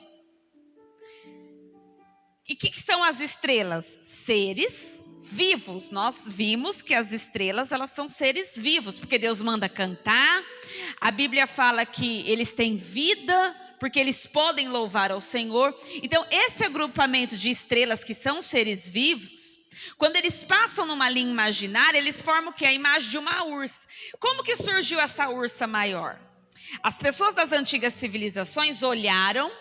E o que são as estrelas? Seres vivos. Nós vimos que as estrelas, elas são seres vivos, porque Deus manda cantar. A Bíblia fala que eles têm vida, porque eles podem louvar ao Senhor. Então, esse agrupamento de estrelas que são seres vivos, quando eles passam numa linha imaginária, eles formam o que? A imagem de uma ursa. Como que surgiu essa ursa maior? As pessoas das antigas civilizações olharam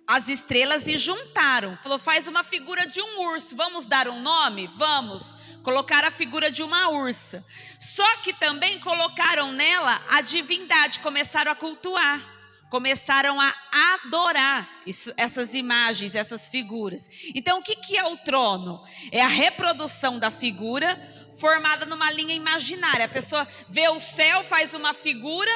as estrelas e juntaram. Falou, faz uma figura de um urso. Vamos dar um nome? Vamos. Colocar a figura de uma ursa. Só que também colocaram nela a divindade. Começaram a cultuar. Começaram a adorar essas imagens, essas figuras. Então, o que é o trono? É a reprodução da figura formada numa linha imaginária. A pessoa vê o céu, faz uma figura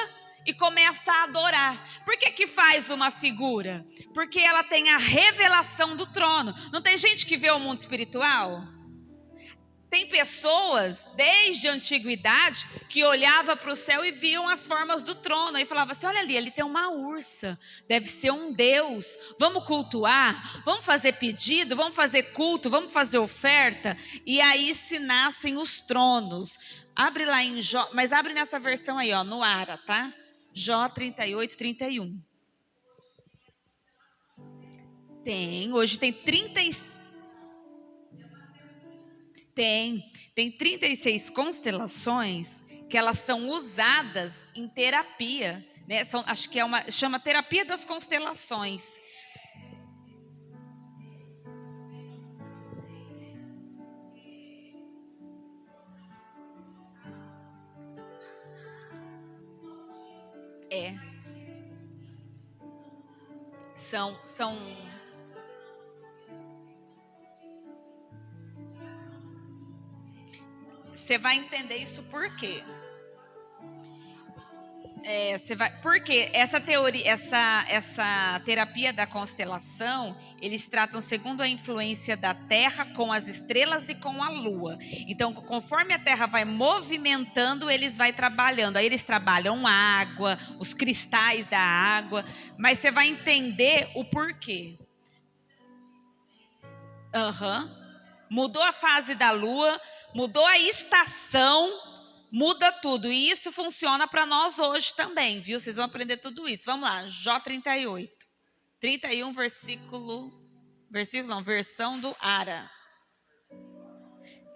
e começa a adorar. Por que faz uma figura? Porque ela tem a revelação do trono. Não tem gente que vê o mundo espiritual? Tem pessoas, desde a antiguidade, que olhavam para o céu e viam as formas do trono. Aí falava assim, olha ali tem uma ursa, deve ser um Deus. Vamos cultuar, vamos fazer pedido, vamos fazer culto, vamos fazer oferta. E aí se nascem os tronos. Abre lá em Jó, mas abre nessa versão aí, no Ara, tá? Jó 38:31. Hoje tem 36. Tem 36 constelações que elas são usadas em terapia, né? Acho que chama terapia das constelações. São Você vai entender isso por quê? Porque essa teoria, essa terapia da constelação, eles tratam segundo a influência da Terra com as estrelas e com a Lua. Então, conforme a Terra vai movimentando, eles vai trabalhando. Aí eles trabalham água, os cristais da água, mas você vai entender o porquê. Mudou a fase da Lua, mudou a estação, muda tudo. E isso funciona para nós hoje também, viu? Vocês vão aprender tudo isso. Vamos lá, Jó 38. 31, versão do Ara.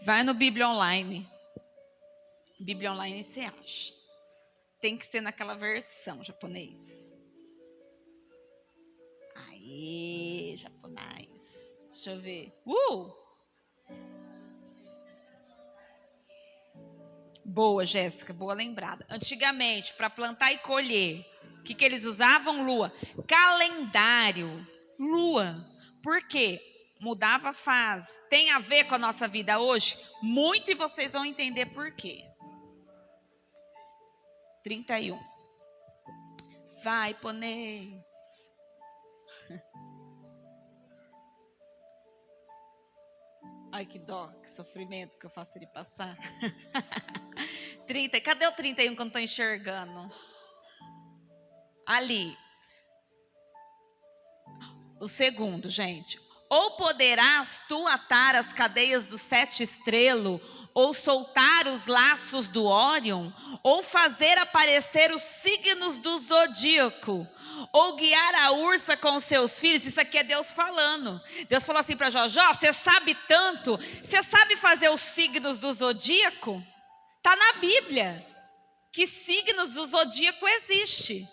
Vai no Bíblia Online. Bíblia Online você acha. Tem que ser naquela versão japonês. Aí, japonês. Deixa eu ver. Boa, Jéssica, boa lembrada. Antigamente, para plantar e colher, o que eles usavam? Lua. Calendário, lua. Por quê? Mudava a fase. Tem a ver com a nossa vida hoje? Muito, e vocês vão entender por quê. 31. Vai, ponês. Ai, que dó, que sofrimento que eu faço ele passar. 30. Cadê o 31 que eu não estou enxergando? Ali. O segundo, gente. Ou poderás tu atar as cadeias dos 7 estrelos, ou soltar os laços do Órion, ou fazer aparecer os signos do zodíaco, ou guiar a ursa com seus filhos. Isso aqui é Deus falando. Deus falou assim para Jó: Jó, você sabe tanto, você sabe fazer os signos do zodíaco? Está na Bíblia que signos do zodíaco existe.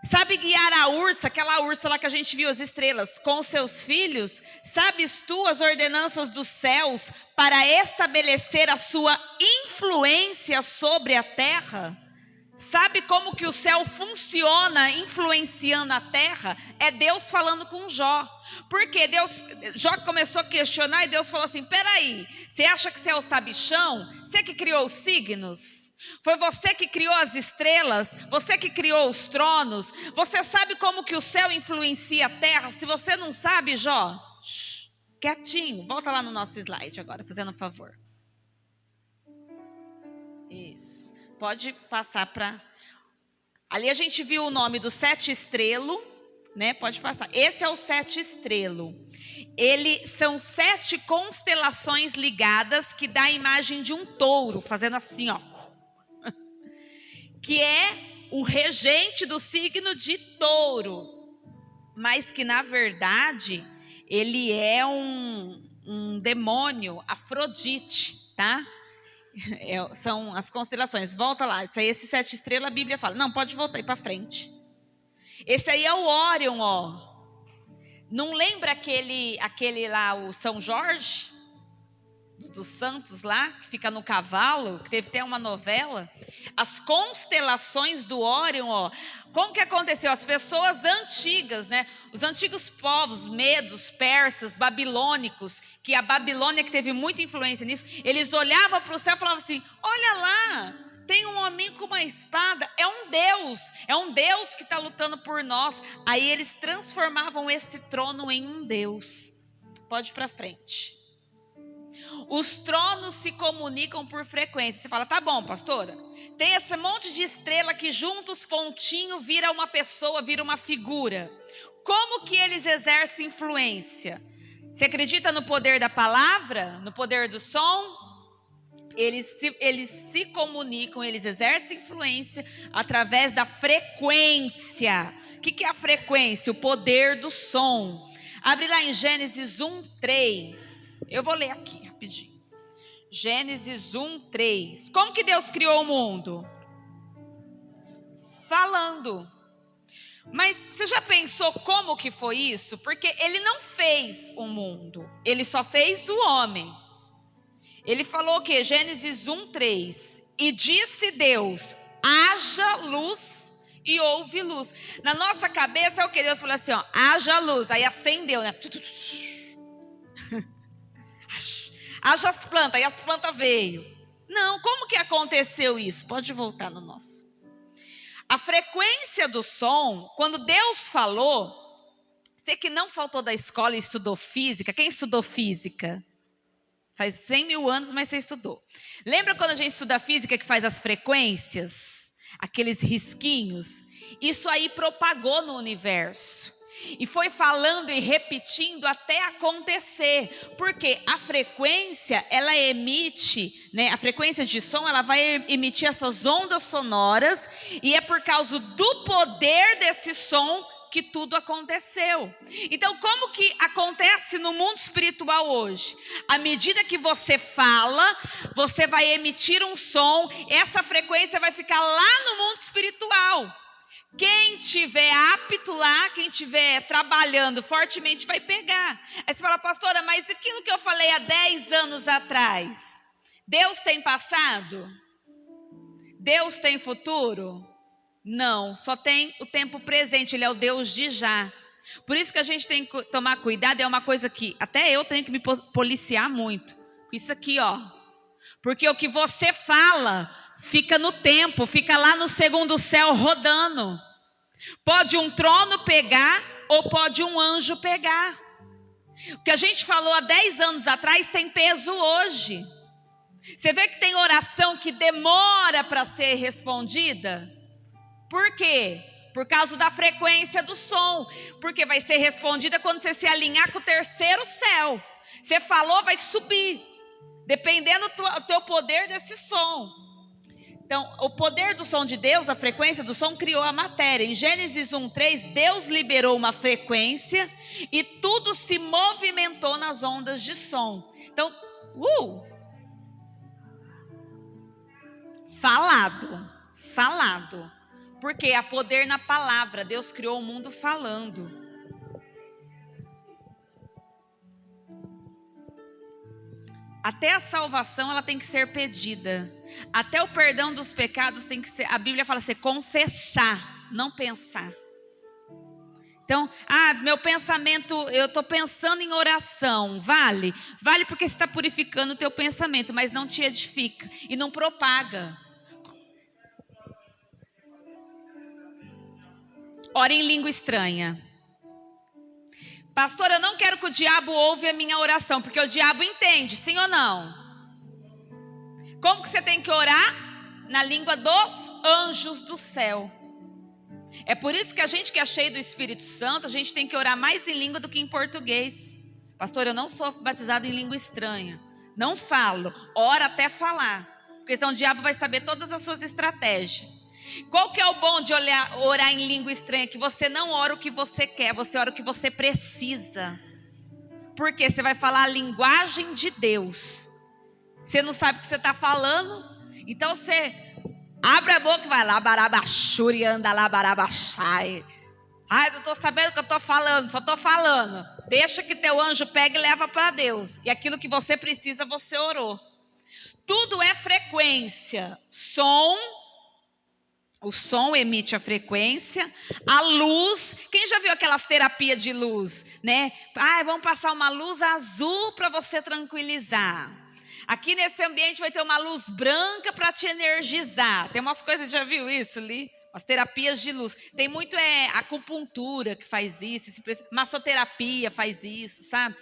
Sabe guiar a ursa, aquela ursa lá que a gente viu as estrelas, com seus filhos? Sabes tu as ordenanças dos céus para estabelecer a sua influência sobre a terra? Sabe como que o céu funciona influenciando a terra? É Deus falando com Jó. Porque Jó começou a questionar e Deus falou assim: peraí, você acha que você é o sabichão? Você que criou os signos? Foi você que criou as estrelas? Você que criou os tronos? Você sabe como que o céu influencia a terra? Se você não sabe, Jó, quietinho. Volta lá no nosso slide agora, fazendo um favor. Isso. Pode passar para... Ali a gente viu o nome do 7 estrelo, né? Pode passar. Esse é o 7 estrelo. São 7 constelações ligadas que dá a imagem de um touro, fazendo assim, ó. Que é o regente do signo de touro, mas que na verdade ele é um demônio, Afrodite, tá? São as constelações. Volta lá, esse 7 estrelas a Bíblia fala. Não, pode voltar aí para frente. Esse aí é o Órion, ó. Não lembra aquele lá, o São Jorge? Dos santos lá, que fica no cavalo, que teve até uma novela. As constelações do Órion, ó. Como que aconteceu? As pessoas antigas, né? Os antigos povos, medos, persas, babilônicos, que a Babilônia que teve muita influência nisso, eles olhavam para o céu e falavam assim: olha lá, tem um homem com uma espada, é um Deus que está lutando por nós. Aí eles transformavam esse trono em um Deus. Pode ir para frente. Os tronos se comunicam por frequência. Você fala: tá bom, pastora, tem esse monte de estrela que junta os pontinhos, vira uma pessoa, vira uma figura. Como que eles exercem influência? Você acredita no poder da palavra? No poder do som? Eles se comunicam, eles exercem influência através da frequência. O que é a frequência? O poder do som. Abre lá em Gênesis 1:3. Eu vou ler aqui rapidinho. Gênesis 1:3. Como que Deus criou o mundo? Falando. Mas você já pensou como que foi isso? Porque ele não fez o mundo, ele só fez o homem. Ele falou o quê? Gênesis 1:3. E disse Deus: haja luz, e houve luz. Na nossa cabeça é o que Deus falou assim, ó: haja luz, aí acendeu, né? Haja as plantas, aí as plantas veio. Não, como que aconteceu isso? Pode voltar no nosso. A frequência do som, quando Deus falou, você que não faltou da escola e estudou física, quem estudou física? Faz 100 mil anos, mas você estudou. Lembra quando a gente estuda física que faz as frequências? Aqueles risquinhos? Isso aí propagou no universo. E foi falando e repetindo até acontecer. Porque a frequência, ela emite, né? A frequência de som, ela vai emitir essas ondas sonoras. E é por causa do poder desse som que tudo aconteceu. Então, como que acontece no mundo espiritual hoje? À medida que você fala, você vai emitir um som, essa frequência vai ficar lá no mundo espiritual. Quem tiver apto lá, quem tiver trabalhando fortemente vai pegar. Aí você fala: pastora, mas aquilo que eu falei há 10 anos atrás, Deus tem passado? Deus tem futuro? Não, só tem o tempo presente, ele é o Deus de já. Por isso que a gente tem que tomar cuidado, é uma coisa que até eu tenho que me policiar muito. Com isso aqui, ó. Porque o que você fala fica no tempo, fica lá no segundo céu rodando. Pode um trono pegar ou pode um anjo pegar. O que a gente falou há 10 anos atrás tem peso hoje. Você vê que tem oração que demora para ser respondida? Por quê? Por causa da frequência do som. Porque vai ser respondida quando você se alinhar com o terceiro céu. Você falou, vai subir. dependendo do teu poder desse som. Então, o poder do som de Deus, a frequência do som, criou a matéria. Em Gênesis 1:3, Deus liberou uma frequência e tudo se movimentou nas ondas de som. Então, falado. Porque há poder na palavra. Deus criou o mundo falando. Até a salvação ela tem que ser pedida. Até o perdão dos pecados tem que ser, a Bíblia fala assim, confessar, não pensar. Então, meu pensamento, eu estou pensando em oração, vale? Vale porque você está purificando o teu pensamento, mas não te edifica e não propaga. Ora em língua estranha. Pastor, eu não quero que o diabo ouve a minha oração, porque o diabo entende, sim ou não? Como que você tem que orar? Na língua dos anjos do céu. É por isso que a gente que é cheio do Espírito Santo, a gente tem que orar mais em língua do que em português. Pastor, eu não sou batizado em língua estranha. Não falo, ora até falar. Porque senão o diabo vai saber todas as suas estratégias. Qual que é o bom de orar em língua estranha? Que você não ora o que você quer, você ora o que você precisa. Porque você vai falar a linguagem de Deus. Você não sabe o que você está falando, então você abre a boca e vai lá, barabachuri, anda lá, barabachai. Não estou sabendo o que eu estou falando, só estou falando. Deixa que teu anjo pegue e leva para Deus. E aquilo que você precisa, você orou. Tudo é frequência, som. O som emite a frequência, a luz. Quem já viu aquelas terapias de luz, né? Vamos passar uma luz azul para você tranquilizar. Aqui nesse ambiente vai ter uma luz branca para te energizar. Tem umas coisas, já viu isso ali? As terapias de luz. Tem muito acupuntura que faz isso, massoterapia faz isso, sabe?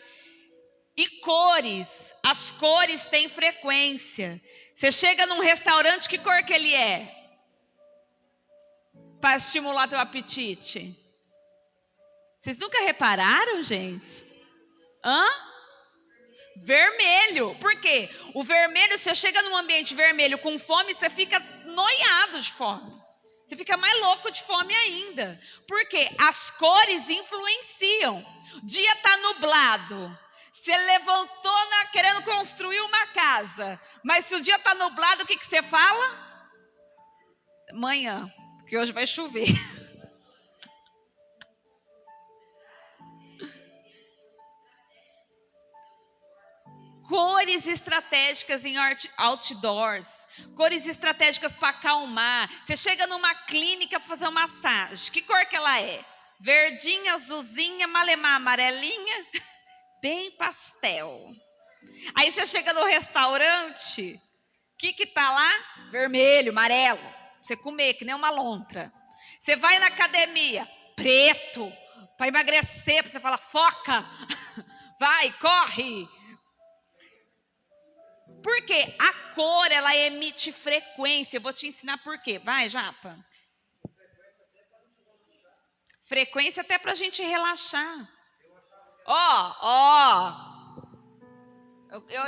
E cores. As cores têm frequência. Você chega num restaurante, que cor que ele é? Para estimular teu apetite. Vocês nunca repararam, gente? Vermelho. Por quê? O vermelho, você chega num ambiente vermelho com fome, você fica noiado de fome. Você fica mais louco de fome ainda. Por quê? As cores influenciam. O dia está nublado. Você levantou querendo construir uma casa. Mas se o dia está nublado, o que você fala? Amanhã. Porque hoje vai chover. Cores estratégicas em outdoors. Cores estratégicas para acalmar. Você chega numa clínica para fazer uma massagem. Que cor que ela é? Verdinha, azulzinha, malemar, amarelinha. Bem pastel. Aí você chega no restaurante. O que está lá? Vermelho, amarelo. Você comer, que nem uma lontra. Você vai na academia, preto, para emagrecer, para você falar, foca, vai, corre. Por quê? A cor, ela emite frequência. Eu vou te ensinar por quê. Vai, Japa. Frequência até para a gente relaxar.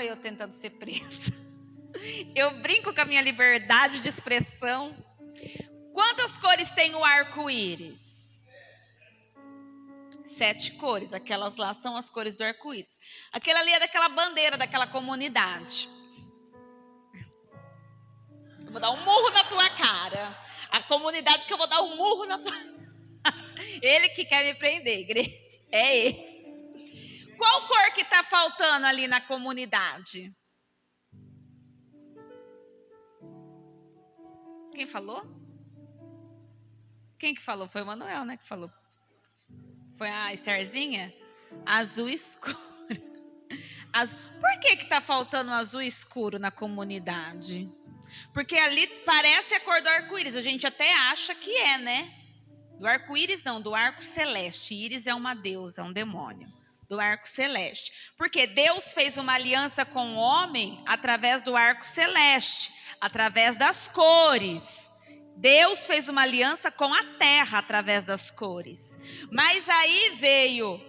Eu tentando ser presa. Eu brinco com a minha liberdade de expressão. Quantas cores tem o arco-íris? 7 cores. Aquelas lá são as cores do arco-íris. Aquela ali é daquela bandeira, daquela comunidade. Eu vou dar um murro na tua cara. A comunidade que eu vou dar um murro na tua cara. Ele que quer me prender, igreja. É ele. Qual cor que está faltando ali na comunidade? Quem falou? Quem que falou? Foi o Manuel, né, que falou. Foi a Estherzinha? Azul escuro. Por que está faltando azul escuro na comunidade? Porque ali parece a cor do arco-íris. A gente até acha que é, né? Do arco-íris não, do arco celeste. Íris é uma deusa, é um demônio. Do arco celeste. Porque Deus fez uma aliança com o homem através do arco celeste. Através das cores. Deus fez uma aliança com a terra através das cores. Mas aí veio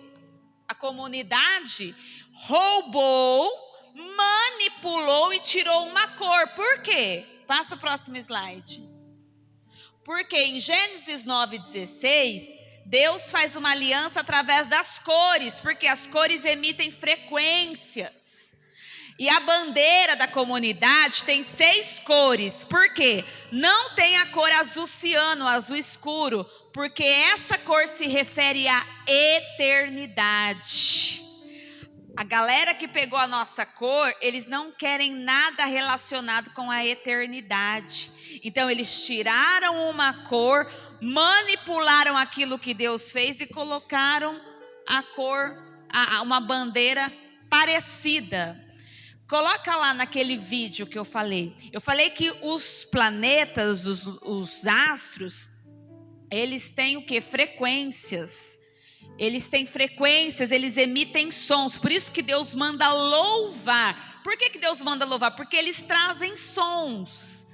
a comunidade, roubou, manipulou e tirou uma cor. Por quê? Passa o próximo slide. Porque em Gênesis 9,16, Deus faz uma aliança através das cores, porque as cores emitem frequências. E a bandeira da comunidade tem 6 cores. Por quê? Não tem a cor azul ciano, azul escuro, porque essa cor se refere à eternidade. A galera que pegou a nossa cor, eles não querem nada relacionado com a eternidade. Então eles tiraram uma cor, manipularam aquilo que Deus fez e colocaram a cor, uma bandeira parecida. Coloca lá naquele vídeo que eu falei. Eu falei que os planetas, os astros, eles têm o quê? Frequências. Eles têm frequências, eles emitem sons. Por isso que Deus manda louvar. Por que Deus manda louvar? Porque eles trazem sons.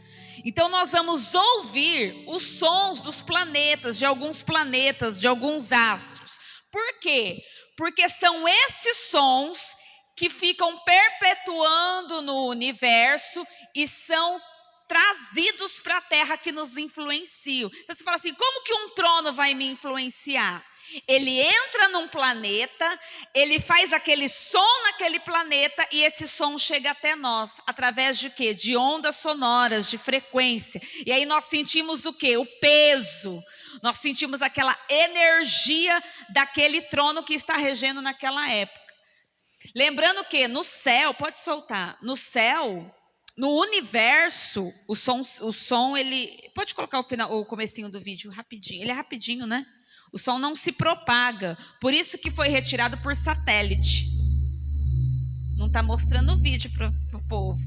Então nós vamos ouvir os sons dos planetas, de alguns astros. Por quê? Porque são esses sons que ficam perpetuando no universo e são trazidos para a Terra, que nos influenciam. Então você fala assim, como que um trono vai me influenciar? Ele entra num planeta, ele faz aquele som naquele planeta e esse som chega até nós, através de quê? De ondas sonoras, de frequência. E aí nós sentimos o quê? O peso. Nós sentimos aquela energia daquele trono que está regendo naquela época. Lembrando que no céu, pode soltar, no céu, no universo, o som ele... Pode colocar o comecinho do vídeo rapidinho, ele é rapidinho, né? O som não se propaga, por isso que foi retirado por satélite. Não está mostrando o vídeo para o povo.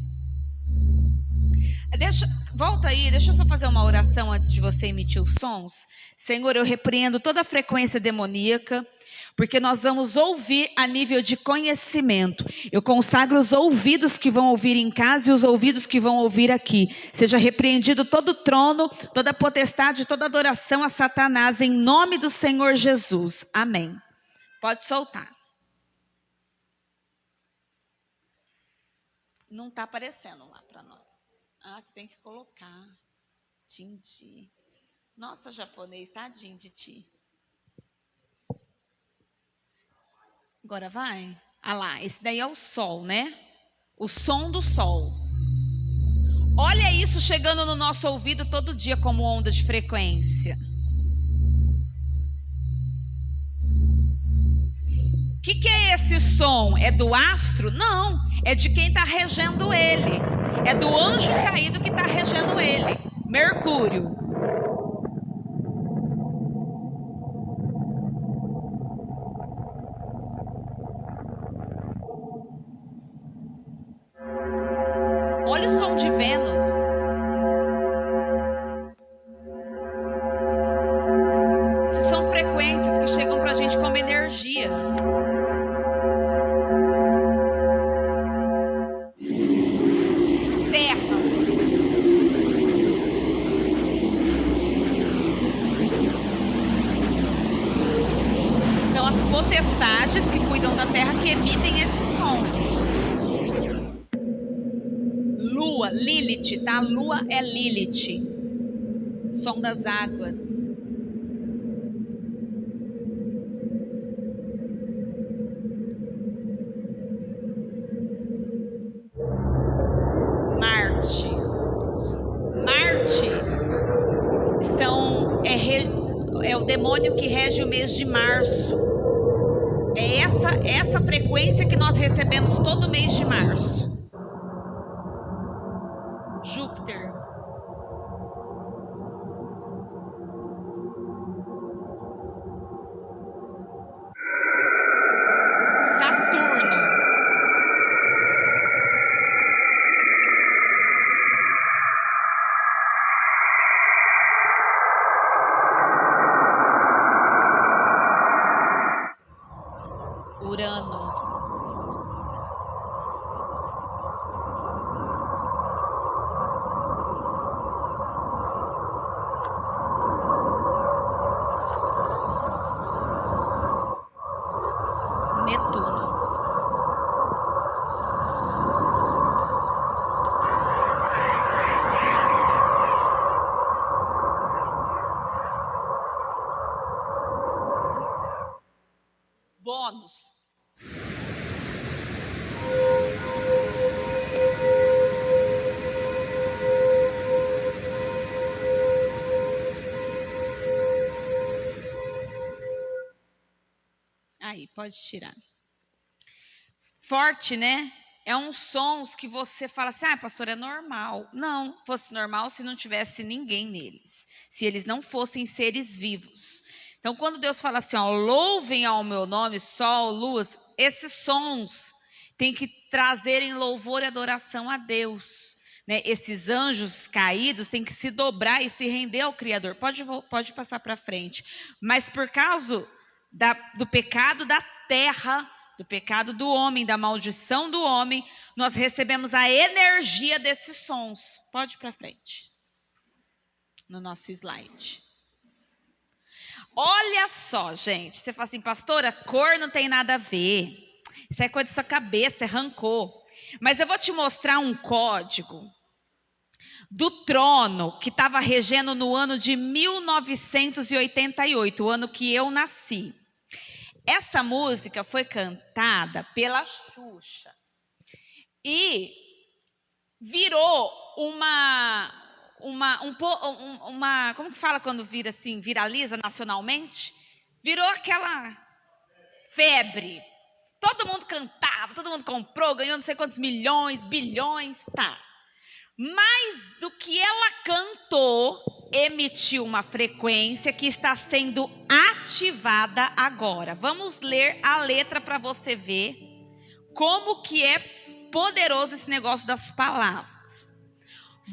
Volta aí, deixa eu só fazer uma oração antes de você emitir os sons. Senhor, eu repreendo toda a frequência demoníaca, porque nós vamos ouvir a nível de conhecimento. Eu consagro os ouvidos que vão ouvir em casa e os ouvidos que vão ouvir aqui. Seja repreendido todo trono, toda potestade, toda adoração a Satanás, em nome do Senhor Jesus. Amém. Pode soltar. Não está aparecendo lá para nós. Ah, você tem que colocar. Entendi. Nossa, japonês, tadinho de ti. Agora vai. Ah lá, esse daí é o sol, né? O som do sol. Olha isso chegando no nosso ouvido todo dia como onda de frequência. O que é esse som? É do astro? Não, é de quem está regendo ele. É do anjo caído que está regendo ele. Mercúrio. Olha o som de Vênus. Isso são frequências que chegam para a gente como energia. Terra. São as potestades que cuidam da Terra que emitem esse som. Lua, Lilith, tá? Lua é Lilith. Som das águas. Marte. Marte é o demônio que rege o mês de março. É essa frequência que nós recebemos todo mês de março. Júpiter. Saturno. Urano. Pode tirar. Forte, né? É uns sons que você fala assim, pastor, é normal. Não, fosse normal se não tivesse ninguém neles. Se eles não fossem seres vivos. Então, quando Deus fala assim, louvem ao meu nome, sol, luz, esses sons têm que trazerem louvor e adoração a Deus. Né? Esses anjos caídos têm que se dobrar e se render ao Criador. Pode passar para frente. Mas por causa do pecado da terra, do pecado do homem, da maldição do homem, nós recebemos a energia desses sons. Pode ir para frente. No nosso slide. Olha só, gente. Você fala assim, pastora, cor não tem nada a ver. Isso é coisa da sua cabeça, é rancor. Mas eu vou te mostrar um código do trono que estava regendo no ano de 1988, o ano que eu nasci. Essa música foi cantada pela Xuxa e virou como que fala quando vira assim, viraliza nacionalmente? Virou aquela febre. Todo mundo cantava, todo mundo comprou, ganhou não sei quantos milhões, bilhões, tá. Mas o que ela cantou emitiu uma frequência que está sendo ativada agora. Vamos ler a letra para você ver como que é poderoso esse negócio das palavras.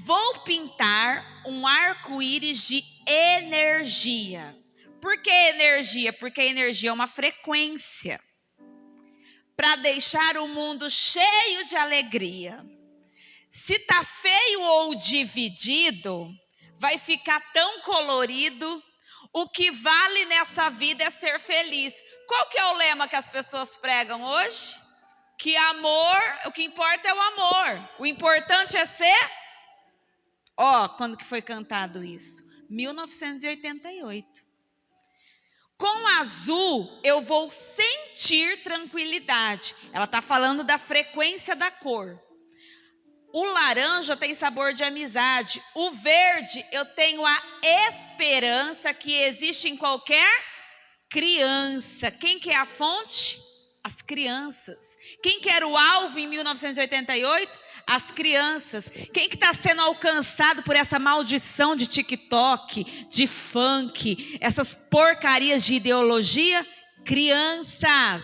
Vou pintar um arco-íris de energia. Por que energia? Porque a energia é uma frequência. Para deixar o mundo cheio de alegria. Se tá feio ou dividido, vai ficar tão colorido. O que vale nessa vida é ser feliz. Qual que é o lema que as pessoas pregam hoje? Que amor, o que importa é o amor. O importante é ser... quando que foi cantado isso? 1988. Com azul, eu vou sentir tranquilidade. Ela está falando da frequência da cor. O laranja tem sabor de amizade. O verde, eu tenho a esperança que existe em qualquer criança. Quem que é a fonte? As crianças. Quem que era o alvo em 1988? As crianças. Quem que está sendo alcançado por essa maldição de TikTok, de funk, essas porcarias de ideologia? Crianças.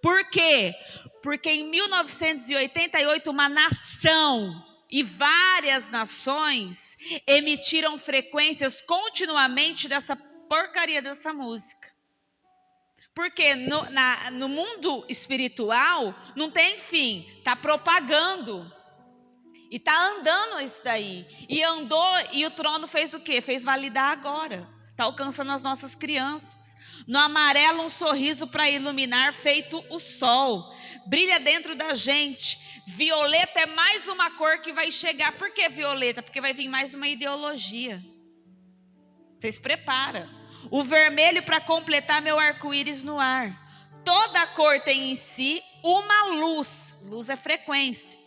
Por quê? Porque em 1988 uma nação e várias nações emitiram frequências continuamente dessa porcaria dessa música. Porque no mundo espiritual não tem fim, está propagando. E está andando isso daí. E andou, e o trono fez o quê? Fez validar agora. Está alcançando as nossas crianças. No amarelo, um sorriso para iluminar, feito o sol. Brilha dentro da gente. Violeta é mais uma cor que vai chegar. Por que violeta? Porque vai vir mais uma ideologia. Vocês preparam. O vermelho para completar meu arco-íris no ar. Toda cor tem em si uma luz. Luz é frequência.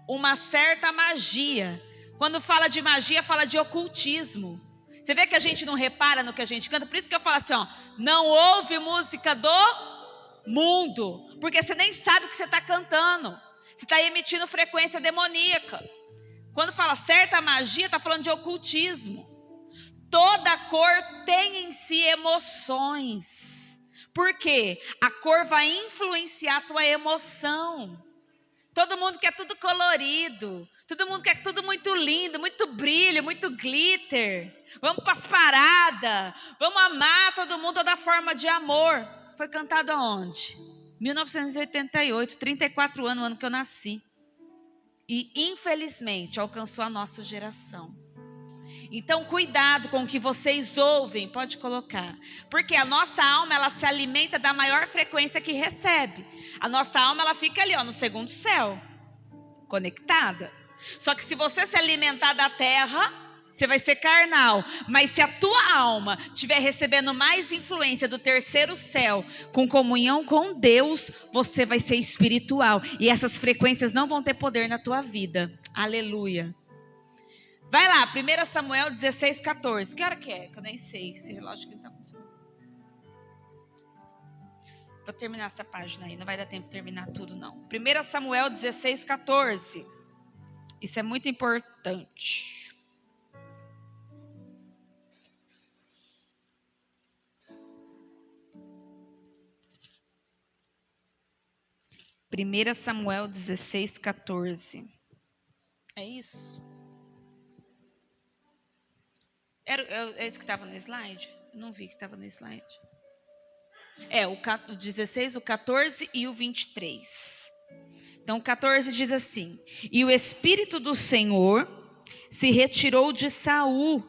Uma certa magia. Quando fala de magia, fala de ocultismo. Você vê que a gente não repara no que a gente canta? Por isso que eu falo assim, não ouve música do mundo. Porque você nem sabe o que você está cantando. Você está emitindo frequência demoníaca. Quando fala certa magia, está falando de ocultismo. Toda cor tem em si emoções. Por quê? A cor vai influenciar a tua emoção. Todo mundo quer tudo colorido. Todo mundo quer tudo muito lindo, muito brilho, muito glitter. Vamos para as paradas. Vamos amar todo mundo, toda forma de amor. Foi cantado aonde? 1988, 34 anos, o ano que eu nasci. E, infelizmente, alcançou a nossa geração. Então, cuidado com o que vocês ouvem, pode colocar. Porque a nossa alma, ela se alimenta da maior frequência que recebe. A nossa alma, ela fica ali, no segundo céu, conectada. Só que se você se alimentar da terra, você vai ser carnal. Mas se a tua alma estiver recebendo mais influência do terceiro céu, com comunhão com Deus, você vai ser espiritual. E essas frequências não vão ter poder na tua vida. Aleluia. Vai lá, 1 Samuel 16, 14. Que hora que é? Que eu nem sei. Esse relógio aqui não está funcionando. Vou terminar essa página aí, não vai dar tempo de terminar tudo, não. 1 Samuel 16, 14. Isso é muito importante. Primeira Samuel 16, 14. É isso? É isso que estava no slide? Eu não vi que estava no slide. O 16, o 14 e o 23. Então, o 14 diz assim: E o Espírito do Senhor se retirou de Saul,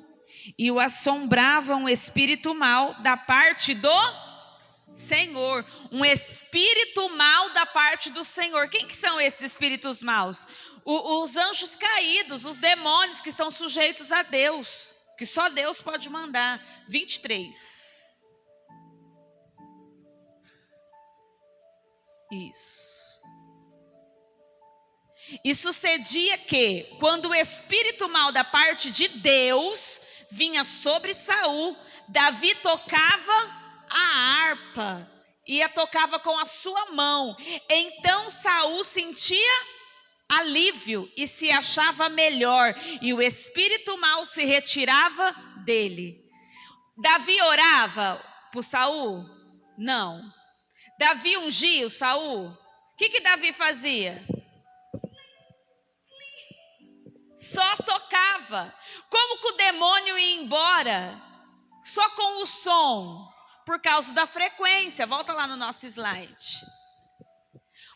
e o assombrava um espírito mau da parte do Senhor. Um espírito mau da parte do Senhor. Quem que são esses espíritos maus? Os anjos caídos, os demônios que estão sujeitos a Deus, que só Deus pode mandar. 23. Isso. E sucedia que, quando o espírito mau da parte de Deus vinha sobre Saul, Davi tocava a harpa e a tocava com a sua mão. Então Saul sentia alívio e se achava melhor, e o espírito mau se retirava dele. Davi orava por Saul? Não. Davi ungia o Saul? O que Davi fazia? Só tocava. Como que o demônio ia embora? Só com o som, por causa da frequência. Volta lá no nosso slide.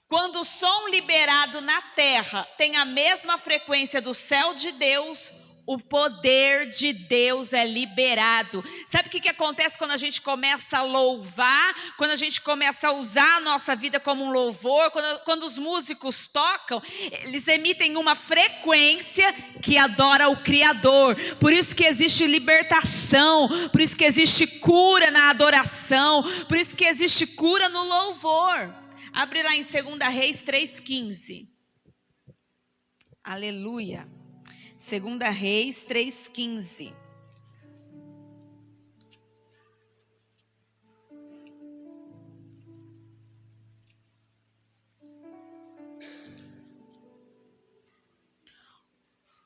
Quando o som liberado na terra tem a mesma frequência do céu de Deus, o poder de Deus é liberado. Sabe o que acontece quando a gente começa a louvar? Quando a gente começa a usar a nossa vida como um louvor? Quando os músicos tocam, eles emitem uma frequência que adora o Criador. Por isso que existe libertação, por isso que existe cura na adoração, por isso que existe cura no louvor. Abre lá em 2 Reis 3,15. Aleluia. 2 Reis 3,15.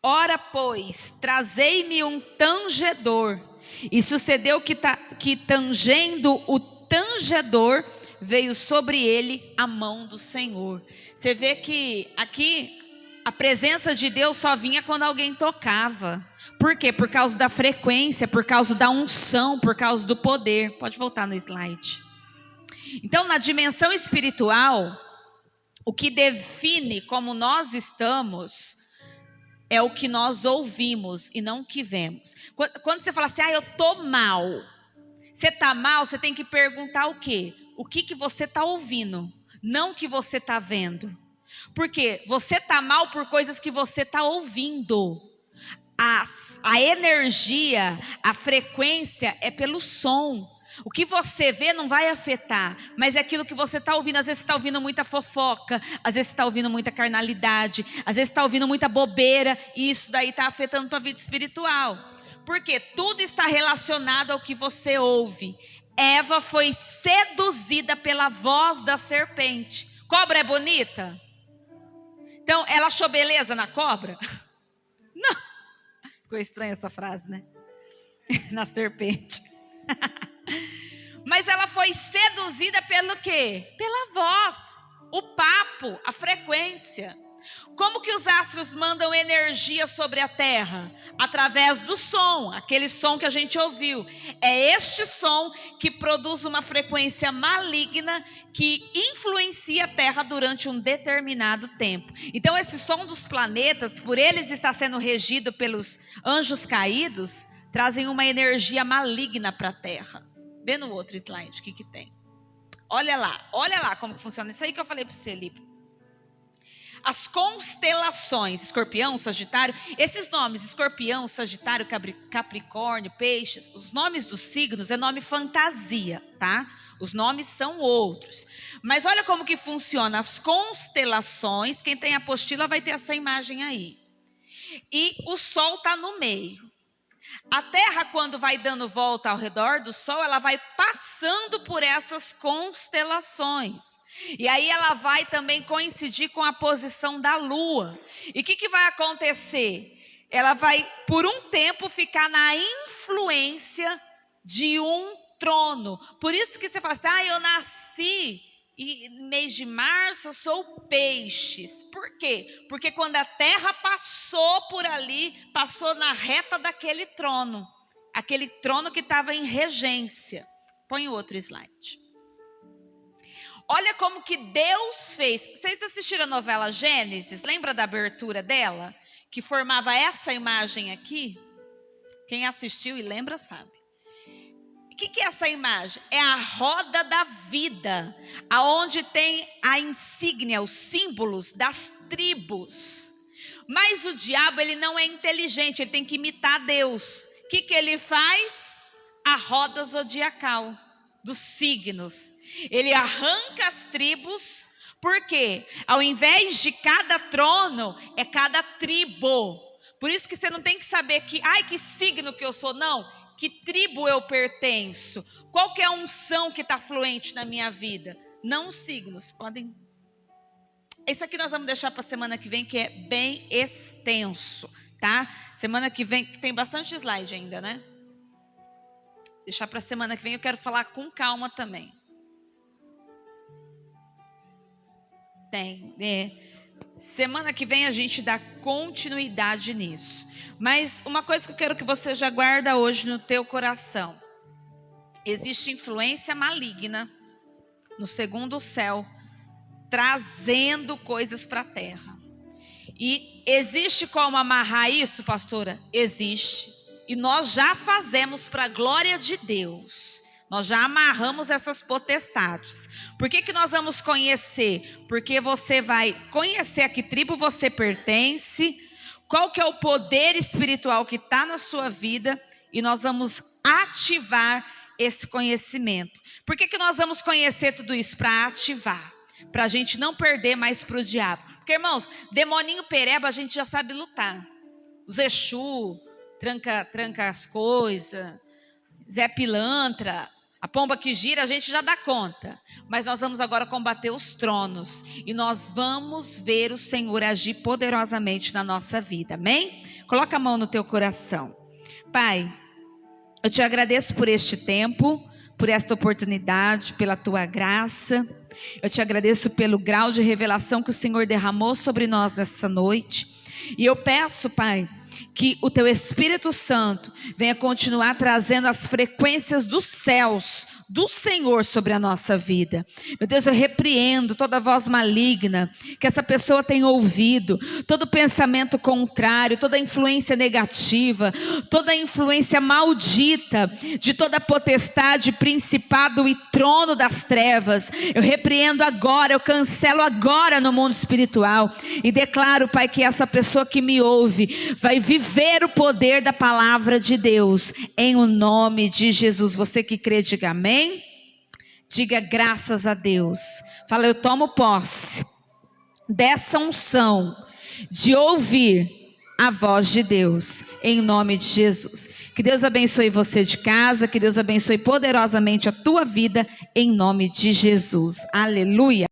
Ora, pois, trazei-me um tangedor. E sucedeu que tangendo o tangedor, veio sobre ele a mão do Senhor. Você vê que aqui a presença de Deus só vinha quando alguém tocava. Por quê? Por causa da frequência, por causa da unção, por causa do poder. Pode voltar no slide. Então, na dimensão espiritual, o que define como nós estamos é o que nós ouvimos e não o que vemos. Quando você fala assim, eu estou mal. Você está mal, você tem que perguntar o quê? O que você está ouvindo, não o que você está vendo. Porque você está mal por coisas que você está ouvindo. A energia, a frequência é pelo som. O que você vê não vai afetar, mas é aquilo que você está ouvindo. Às vezes você está ouvindo muita fofoca, às vezes você está ouvindo muita carnalidade, às vezes você está ouvindo muita bobeira, e isso daí está afetando a tua vida espiritual. Porque tudo está relacionado ao que você ouve. Eva foi seduzida pela voz da serpente. Cobra é bonita? Então, ela achou beleza na cobra? Não. Ficou estranha essa frase, né? Na serpente. Mas ela foi seduzida pelo quê? Pela voz, o papo, a frequência. Como que os astros mandam energia sobre a terra? Através do som, aquele som que a gente ouviu. É este som que produz uma frequência maligna que influencia a terra durante um determinado tempo. Então esse som dos planetas, por eles estar sendo regido pelos anjos caídos, trazem uma energia maligna para a terra. Vê no outro slide o que tem. Olha lá como funciona. Isso aí que eu falei para você, Lipe. As constelações, Escorpião, Sagitário, esses nomes, Escorpião, Sagitário, Capricórnio, Peixes, os nomes dos signos é nome fantasia, tá? Os nomes são outros. Mas olha como que funciona as constelações. Quem tem apostila vai ter essa imagem aí. E o Sol está no meio. A Terra, quando vai dando volta ao redor do Sol, ela vai passando por essas constelações. E aí ela vai também coincidir com a posição da Lua. E o que vai acontecer? Ela vai, por um tempo, ficar na influência de um trono. Por isso que você fala assim, eu nasci e mês de março eu sou peixes. Por quê? Porque quando a Terra passou por ali, passou na reta daquele trono. Aquele trono que estava em regência. Põe o outro slide. Olha como que Deus fez. Vocês assistiram a novela Gênesis? Lembra da abertura dela? Que formava essa imagem aqui? Quem assistiu e lembra sabe. O que é essa imagem? É a roda da vida, aonde tem a insígnia, os símbolos das tribos. Mas o diabo, ele não é inteligente, ele tem que imitar Deus. O que ele faz? A roda zodiacal dos signos. Ele arranca as tribos, porque ao invés de cada trono, é cada tribo. Por isso que você não tem que saber que signo que eu sou, não. Que tribo eu pertenço? Qual que é a unção que está fluente na minha vida? Não os signos, podem... Isso aqui nós vamos deixar para a semana que vem, que é bem extenso, tá? Semana que vem, tem bastante slide ainda, né? Deixar para a semana que vem, eu quero falar com calma também. Semana que vem a gente dá continuidade nisso. Mas uma coisa que eu quero que você já guarda hoje no teu coração. Existe influência maligna no segundo céu, trazendo coisas para a terra. E existe como amarrar isso, pastora? Existe. E nós já fazemos para a glória de Deus. Nós já amarramos essas potestades. Por que nós vamos conhecer? Porque você vai conhecer a que tribo você pertence, qual que é o poder espiritual que está na sua vida, e nós vamos ativar esse conhecimento. Por que nós vamos conhecer tudo isso? Para ativar, para a gente não perder mais para o diabo. Porque, irmãos, demoninho pereba a gente já sabe lutar. Os Exu, tranca as coisas, Zé Pilantra, a pomba que gira, a gente já dá conta. Mas nós vamos agora combater os tronos. E nós vamos ver o Senhor agir poderosamente na nossa vida. Amém? Coloca a mão no teu coração. Pai, eu te agradeço por este tempo, por esta oportunidade, pela tua graça. Eu te agradeço pelo grau de revelação que o Senhor derramou sobre nós nessa noite. E eu peço, Pai, que o teu Espírito Santo venha continuar trazendo as frequências dos céus, do Senhor sobre a nossa vida. Meu Deus, eu repreendo toda voz maligna que essa pessoa tem ouvido, todo pensamento contrário, toda influência negativa, toda influência maldita de toda potestade, principado e trono das trevas. Eu repreendo agora, eu cancelo agora no mundo espiritual e declaro, Pai, que essa pessoa que me ouve vai viver o poder da palavra de Deus, em o nome de Jesus. Você que crê, diga amém. Diga graças a Deus. Fala, eu tomo posse dessa unção de ouvir a voz de Deus, em nome de Jesus. Que Deus abençoe você de casa, que Deus abençoe poderosamente a tua vida, em nome de Jesus. Aleluia.